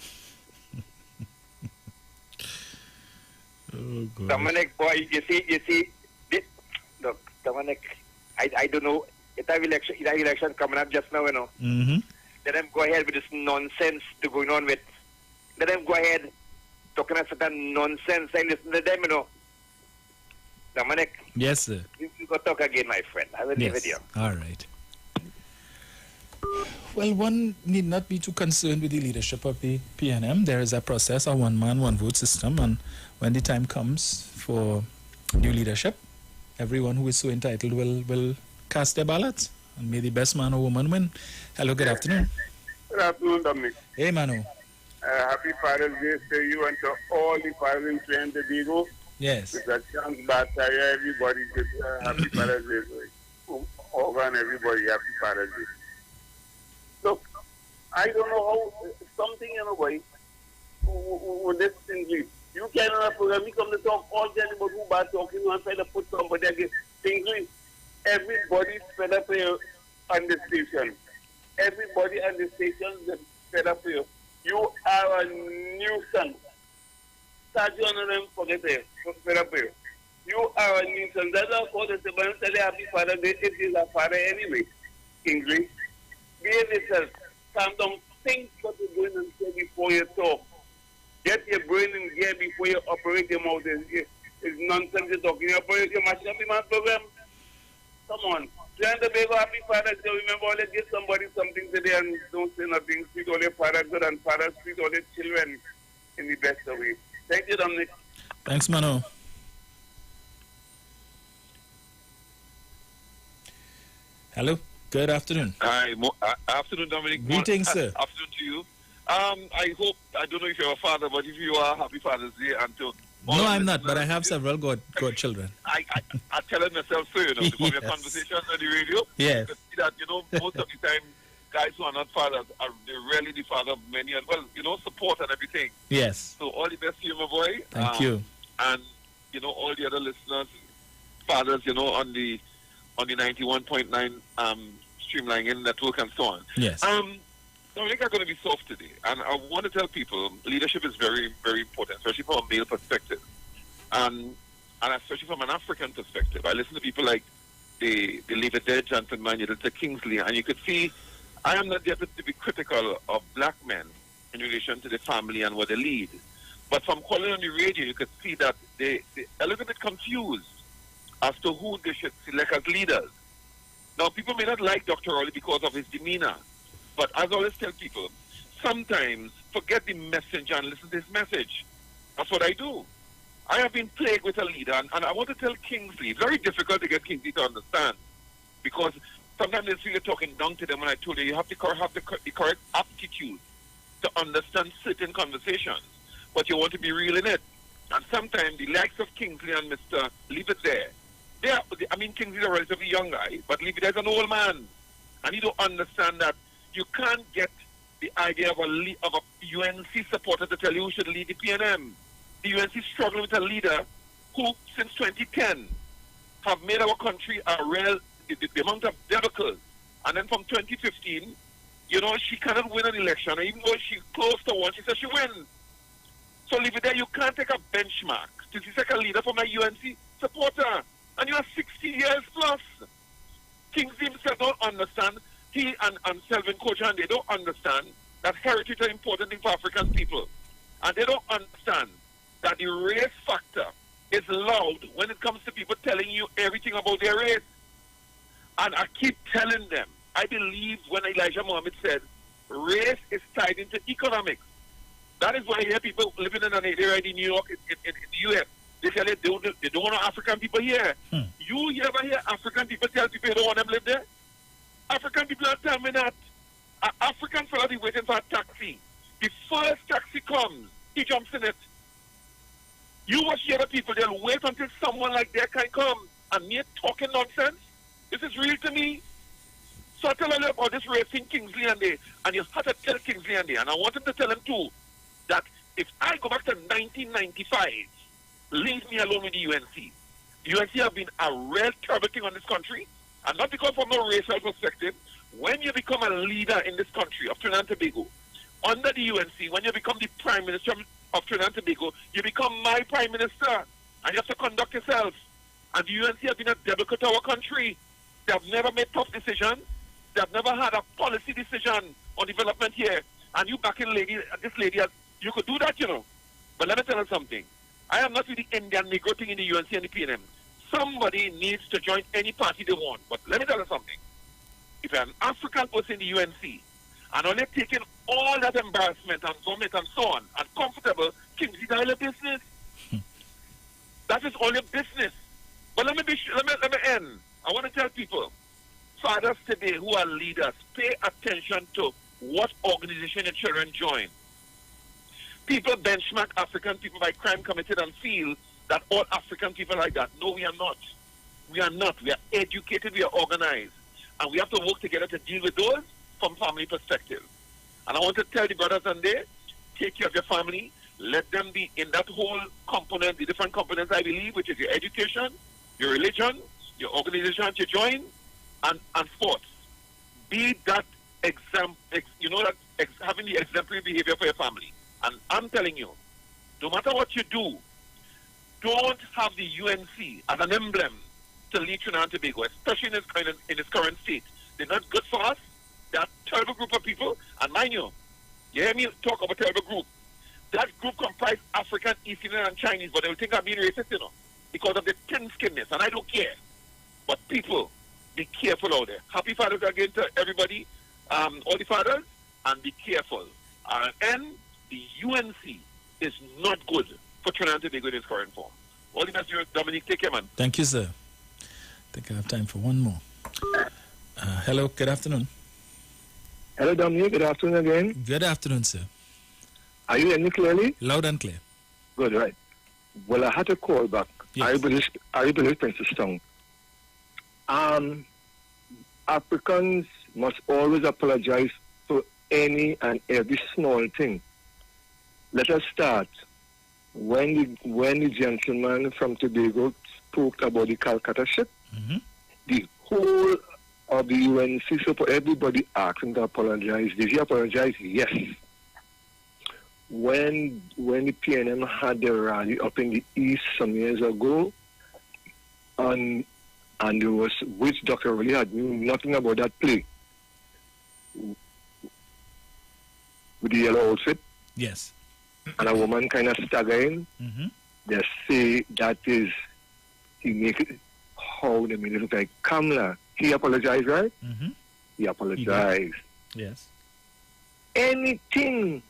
Oh, God. Dominic, boy, you see, this, look, Dominic, I don't know. It's an election coming up just now, you know. Let them go ahead with this nonsense to going on with. Let them go ahead talking about certain nonsense. I listen to them, you know. Dominic. Yes, sir. You go talk again, my friend. I will leave it here. All right. Well, one need not be too concerned with the leadership of the PNM. There is a process, a one-man, one-vote system, and when the time comes for new leadership, everyone who is so entitled will cast their ballots, and may the best man or woman win. Hello, good afternoon. Good afternoon, Dominic. Hey, Manu. Happy Father's Day to you and to all the fathers in Trinidad and Tobago. Yes. It's a chance, but everybody should happy Father's Day. Organ, everybody happy Father's Day. Look, I don't know how something in a way with this thing. You can on a program, you come to talk all day about who bad talking, you want to put somebody against things. Everybody's fed up here on the station. Everybody on the station is fed up here. You are a nuisance. Start you on them, forget it. Fed up here. You are a nuisance. That's how called it. When you tell you happy Father Day, it is a father anyway. English. Behave yourself. Calm down. Think what you're going to say before you talk. Get your brain in gear before you operate your mouth. It's nonsense you're talking. You operate your machine program. Come on. Trying to be happy Father Day. Remember, always give somebody something today and don't say nothing. Treat all your father good and fathers treat all your children in the best of ways. Thank you, Dominic. Thanks, Mano. Hello. Good afternoon. Hi. Afternoon, Dominic. Greetings, sir. Afternoon to you. I hope, I don't know if you're a father, but if you are, happy Father's Day. And to No, I'm not, but I have several godchildren. I tell it myself, so, you know, from your Yes. conversations on the radio. Yes. You can see that, you know, most of the time, guys who are not fathers are they're really the father of many, and well, you know, support and everything. Yes. So all the best to you, my boy. Thank you. And, you know, all the other listeners, fathers, you know, on the 91.9 streamlining network and so on. Yes. So I think I'm going to be soft today, and I want to tell people leadership is very, very important, especially from a male perspective, and especially from an African perspective. I listen to people like the Leave It Dead gentleman, the Kingsley, and you could see I am not there to be critical of black men in relation to the family and what they lead, but from calling on the radio, you could see that they're a little bit confused as to who they should select as leaders. Now, people may not like Dr. Rowley because of his demeanor, but as I always tell people, sometimes forget the messenger and listen to his message. That's what I do. I have been plagued with a leader, and I want to tell Kingsley, it's very difficult to get Kingsley to understand, because sometimes they feel you're talking down to them, and I told you have to have the correct aptitude to understand certain conversations, but you want to be real in it. And sometimes the likes of Kingsley and Mr. Leave It There, Kingsley's a relatively young guy, but Leave It There's an old man, and he don't understand that you can't get the idea of a UNC supporter to tell you who should lead the PNM. The UNC is struggling with a leader who, since 2010, have made our country a real, the amount of debacles. And then from 2015, you know, she cannot win an election. And even though she's close to one, she says she wins. So Leave It There, you can't take a benchmark to see like a leader from a UNC supporter. And you are 60 years plus. Kingsley himself don't understand. He and Selvin Kojan, they don't understand that heritage is an important thing for African people. And they don't understand that the race factor is loud when it comes to people telling you everything about their race. And I keep telling them, I believe when Elijah Muhammad said, race is tied into economics. That is why I hear people living in an area in New York, in the U.S., they say they don't want African people here. You ever hear African people tell people they don't want them to live there? African people are telling me that. An African fellow is waiting for a taxi. The first taxi comes, he jumps in it. You watch the other people, they'll wait until someone like their kind comes. And me talking nonsense? This is real to me. So I tell you about this racing Kingsley and you have to tell Kingsley and I want him to tell him too, that if I go back to 1995, leave me alone with the UNC. The UNC have been a real terrible thing on this country, and not because from a racial perspective. When you become a leader in this country of Trinidad and Tobago, under the UNC, when you become the Prime Minister of Trinidad and Tobago, you become my Prime Minister, and you have to conduct yourself. And the UNC have been a debacle to our country. They have never made tough decisions. They have never had a policy decision on development here. And you backing this lady, you could do that, you know. But let me tell you something. I am not with the Indian Negro thing in the UNC and the PNM. Somebody needs to join any party they want. But let me tell you something. If you're an African person in the UNC and only taking all that embarrassment and vomit and so on and comfortable, Kingsley Dial business. That is only business. But let me end. I want to tell people, fathers today who are leaders, pay attention to what organization your children join. People benchmark African people by crime committed and feel that all African people like that. No, we are not. We are not. We are educated, we are organized. And we have to work together to deal with those from family perspective. And I want to tell the brothers and they, take care of your family. Let them be in that whole component, the different components I believe, which is your education, your religion, your organization that you join, and sports. Be that having the exemplary behavior for your family. And I'm telling you, no matter what you do, don't have the UNC as an emblem to lead Trinidad and Tobago, especially in its current state. They're not good for us. They're a terrible group of people. And mind you hear me talk of a terrible group. That group comprises African, East Indian, and Chinese, but they will think I'm being racist, because of the thin-skinnedness, and I don't care. But people, be careful out there. Happy Father's Day again to everybody, all the fathers, and be careful. And the UNC is not good for Trinidad and Tobago in its current form. All the best, Dominic. Take care, man. Thank you, sir. I think I have time for one more. Hello, good afternoon. Hello, Dominic. Good afternoon again. Good afternoon, sir. Are you hearing me clearly? Loud and clear. Good, right. Well, I had to call back. Yes. I believe Princeton. Africans must always apologize for any and every small thing. Let us start. When the gentleman from Tobago spoke about the Calcutta ship, the whole of the UNC, so for everybody asked him to apologize. Did he apologize? Yes. When the PNM had the rally up in the east some years ago, and there was, which Dr. really had knew nothing about that play, with the yellow outfit. Yes. And a woman kind of staggering. They say that is, he make it, how they made it look like Kamala. He apologized, right? He apologized. Yes. Anything,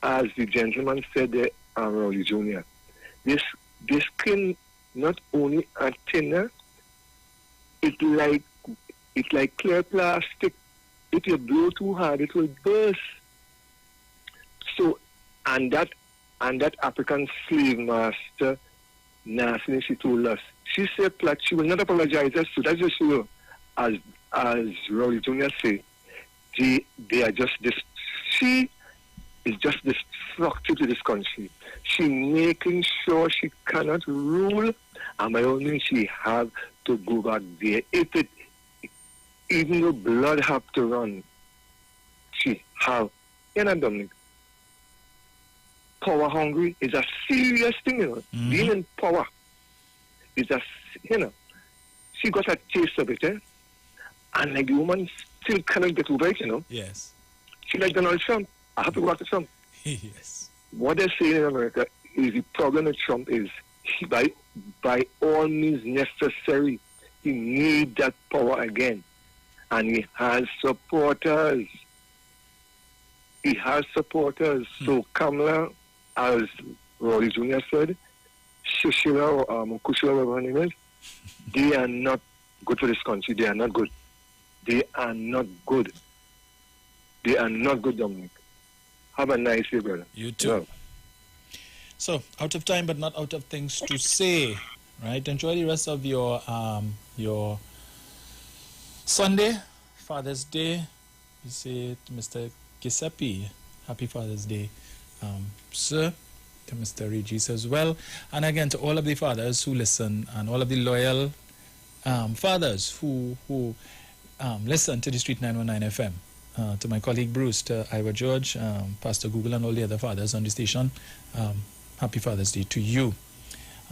as the gentleman said there, Rowley Jr., this can not only a thinner, it's like clear plastic. If you blow too hard, it will burst. So, and that African slave master, nasty, she told us, she said that she will not apologize. So that's just, as Rowley Jr. said, they are just this. She is just destructive to this country. She making sure she cannot rule, and by all means she have to go back there. Even though blood have to run, she have. Dominic, power hungry is a serious thing, Being in power is a, she got a taste of it, and like the woman still cannot get over it, Yes. She like Donald Trump. I have to go back to Trump. Yes. What they're saying in America is the problem with Trump is he, by all means necessary, he needs that power again. And he has supporters. So Kamala, as Rowley Jr. said, Shushila or Kushila, whatever her name is, they are not good for this country. They are not good. They are not good. They are not good, Dominic. Have a nice day, brother. You too. So, out of time, but not out of things to say, right? Enjoy the rest of your Sunday, Father's Day. We say to Mr. Giuseppe, Happy Father's Day, sir. To Mr. Regis as well. And again, to all of the fathers who listen and all of the loyal fathers who listen to the Street 919 FM. To my colleague Bruce, to Iwer George, Pastor Google, and all the other fathers on the station, Happy Father's Day to you.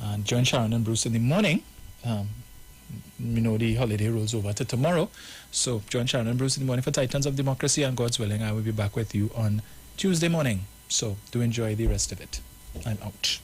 And join Sharon and Bruce in the morning. The holiday rolls over to tomorrow. So join Sharon and Bruce in the morning for Titans of Democracy, and God's willing, I will be back with you on Tuesday morning. So do enjoy the rest of it. I'm out.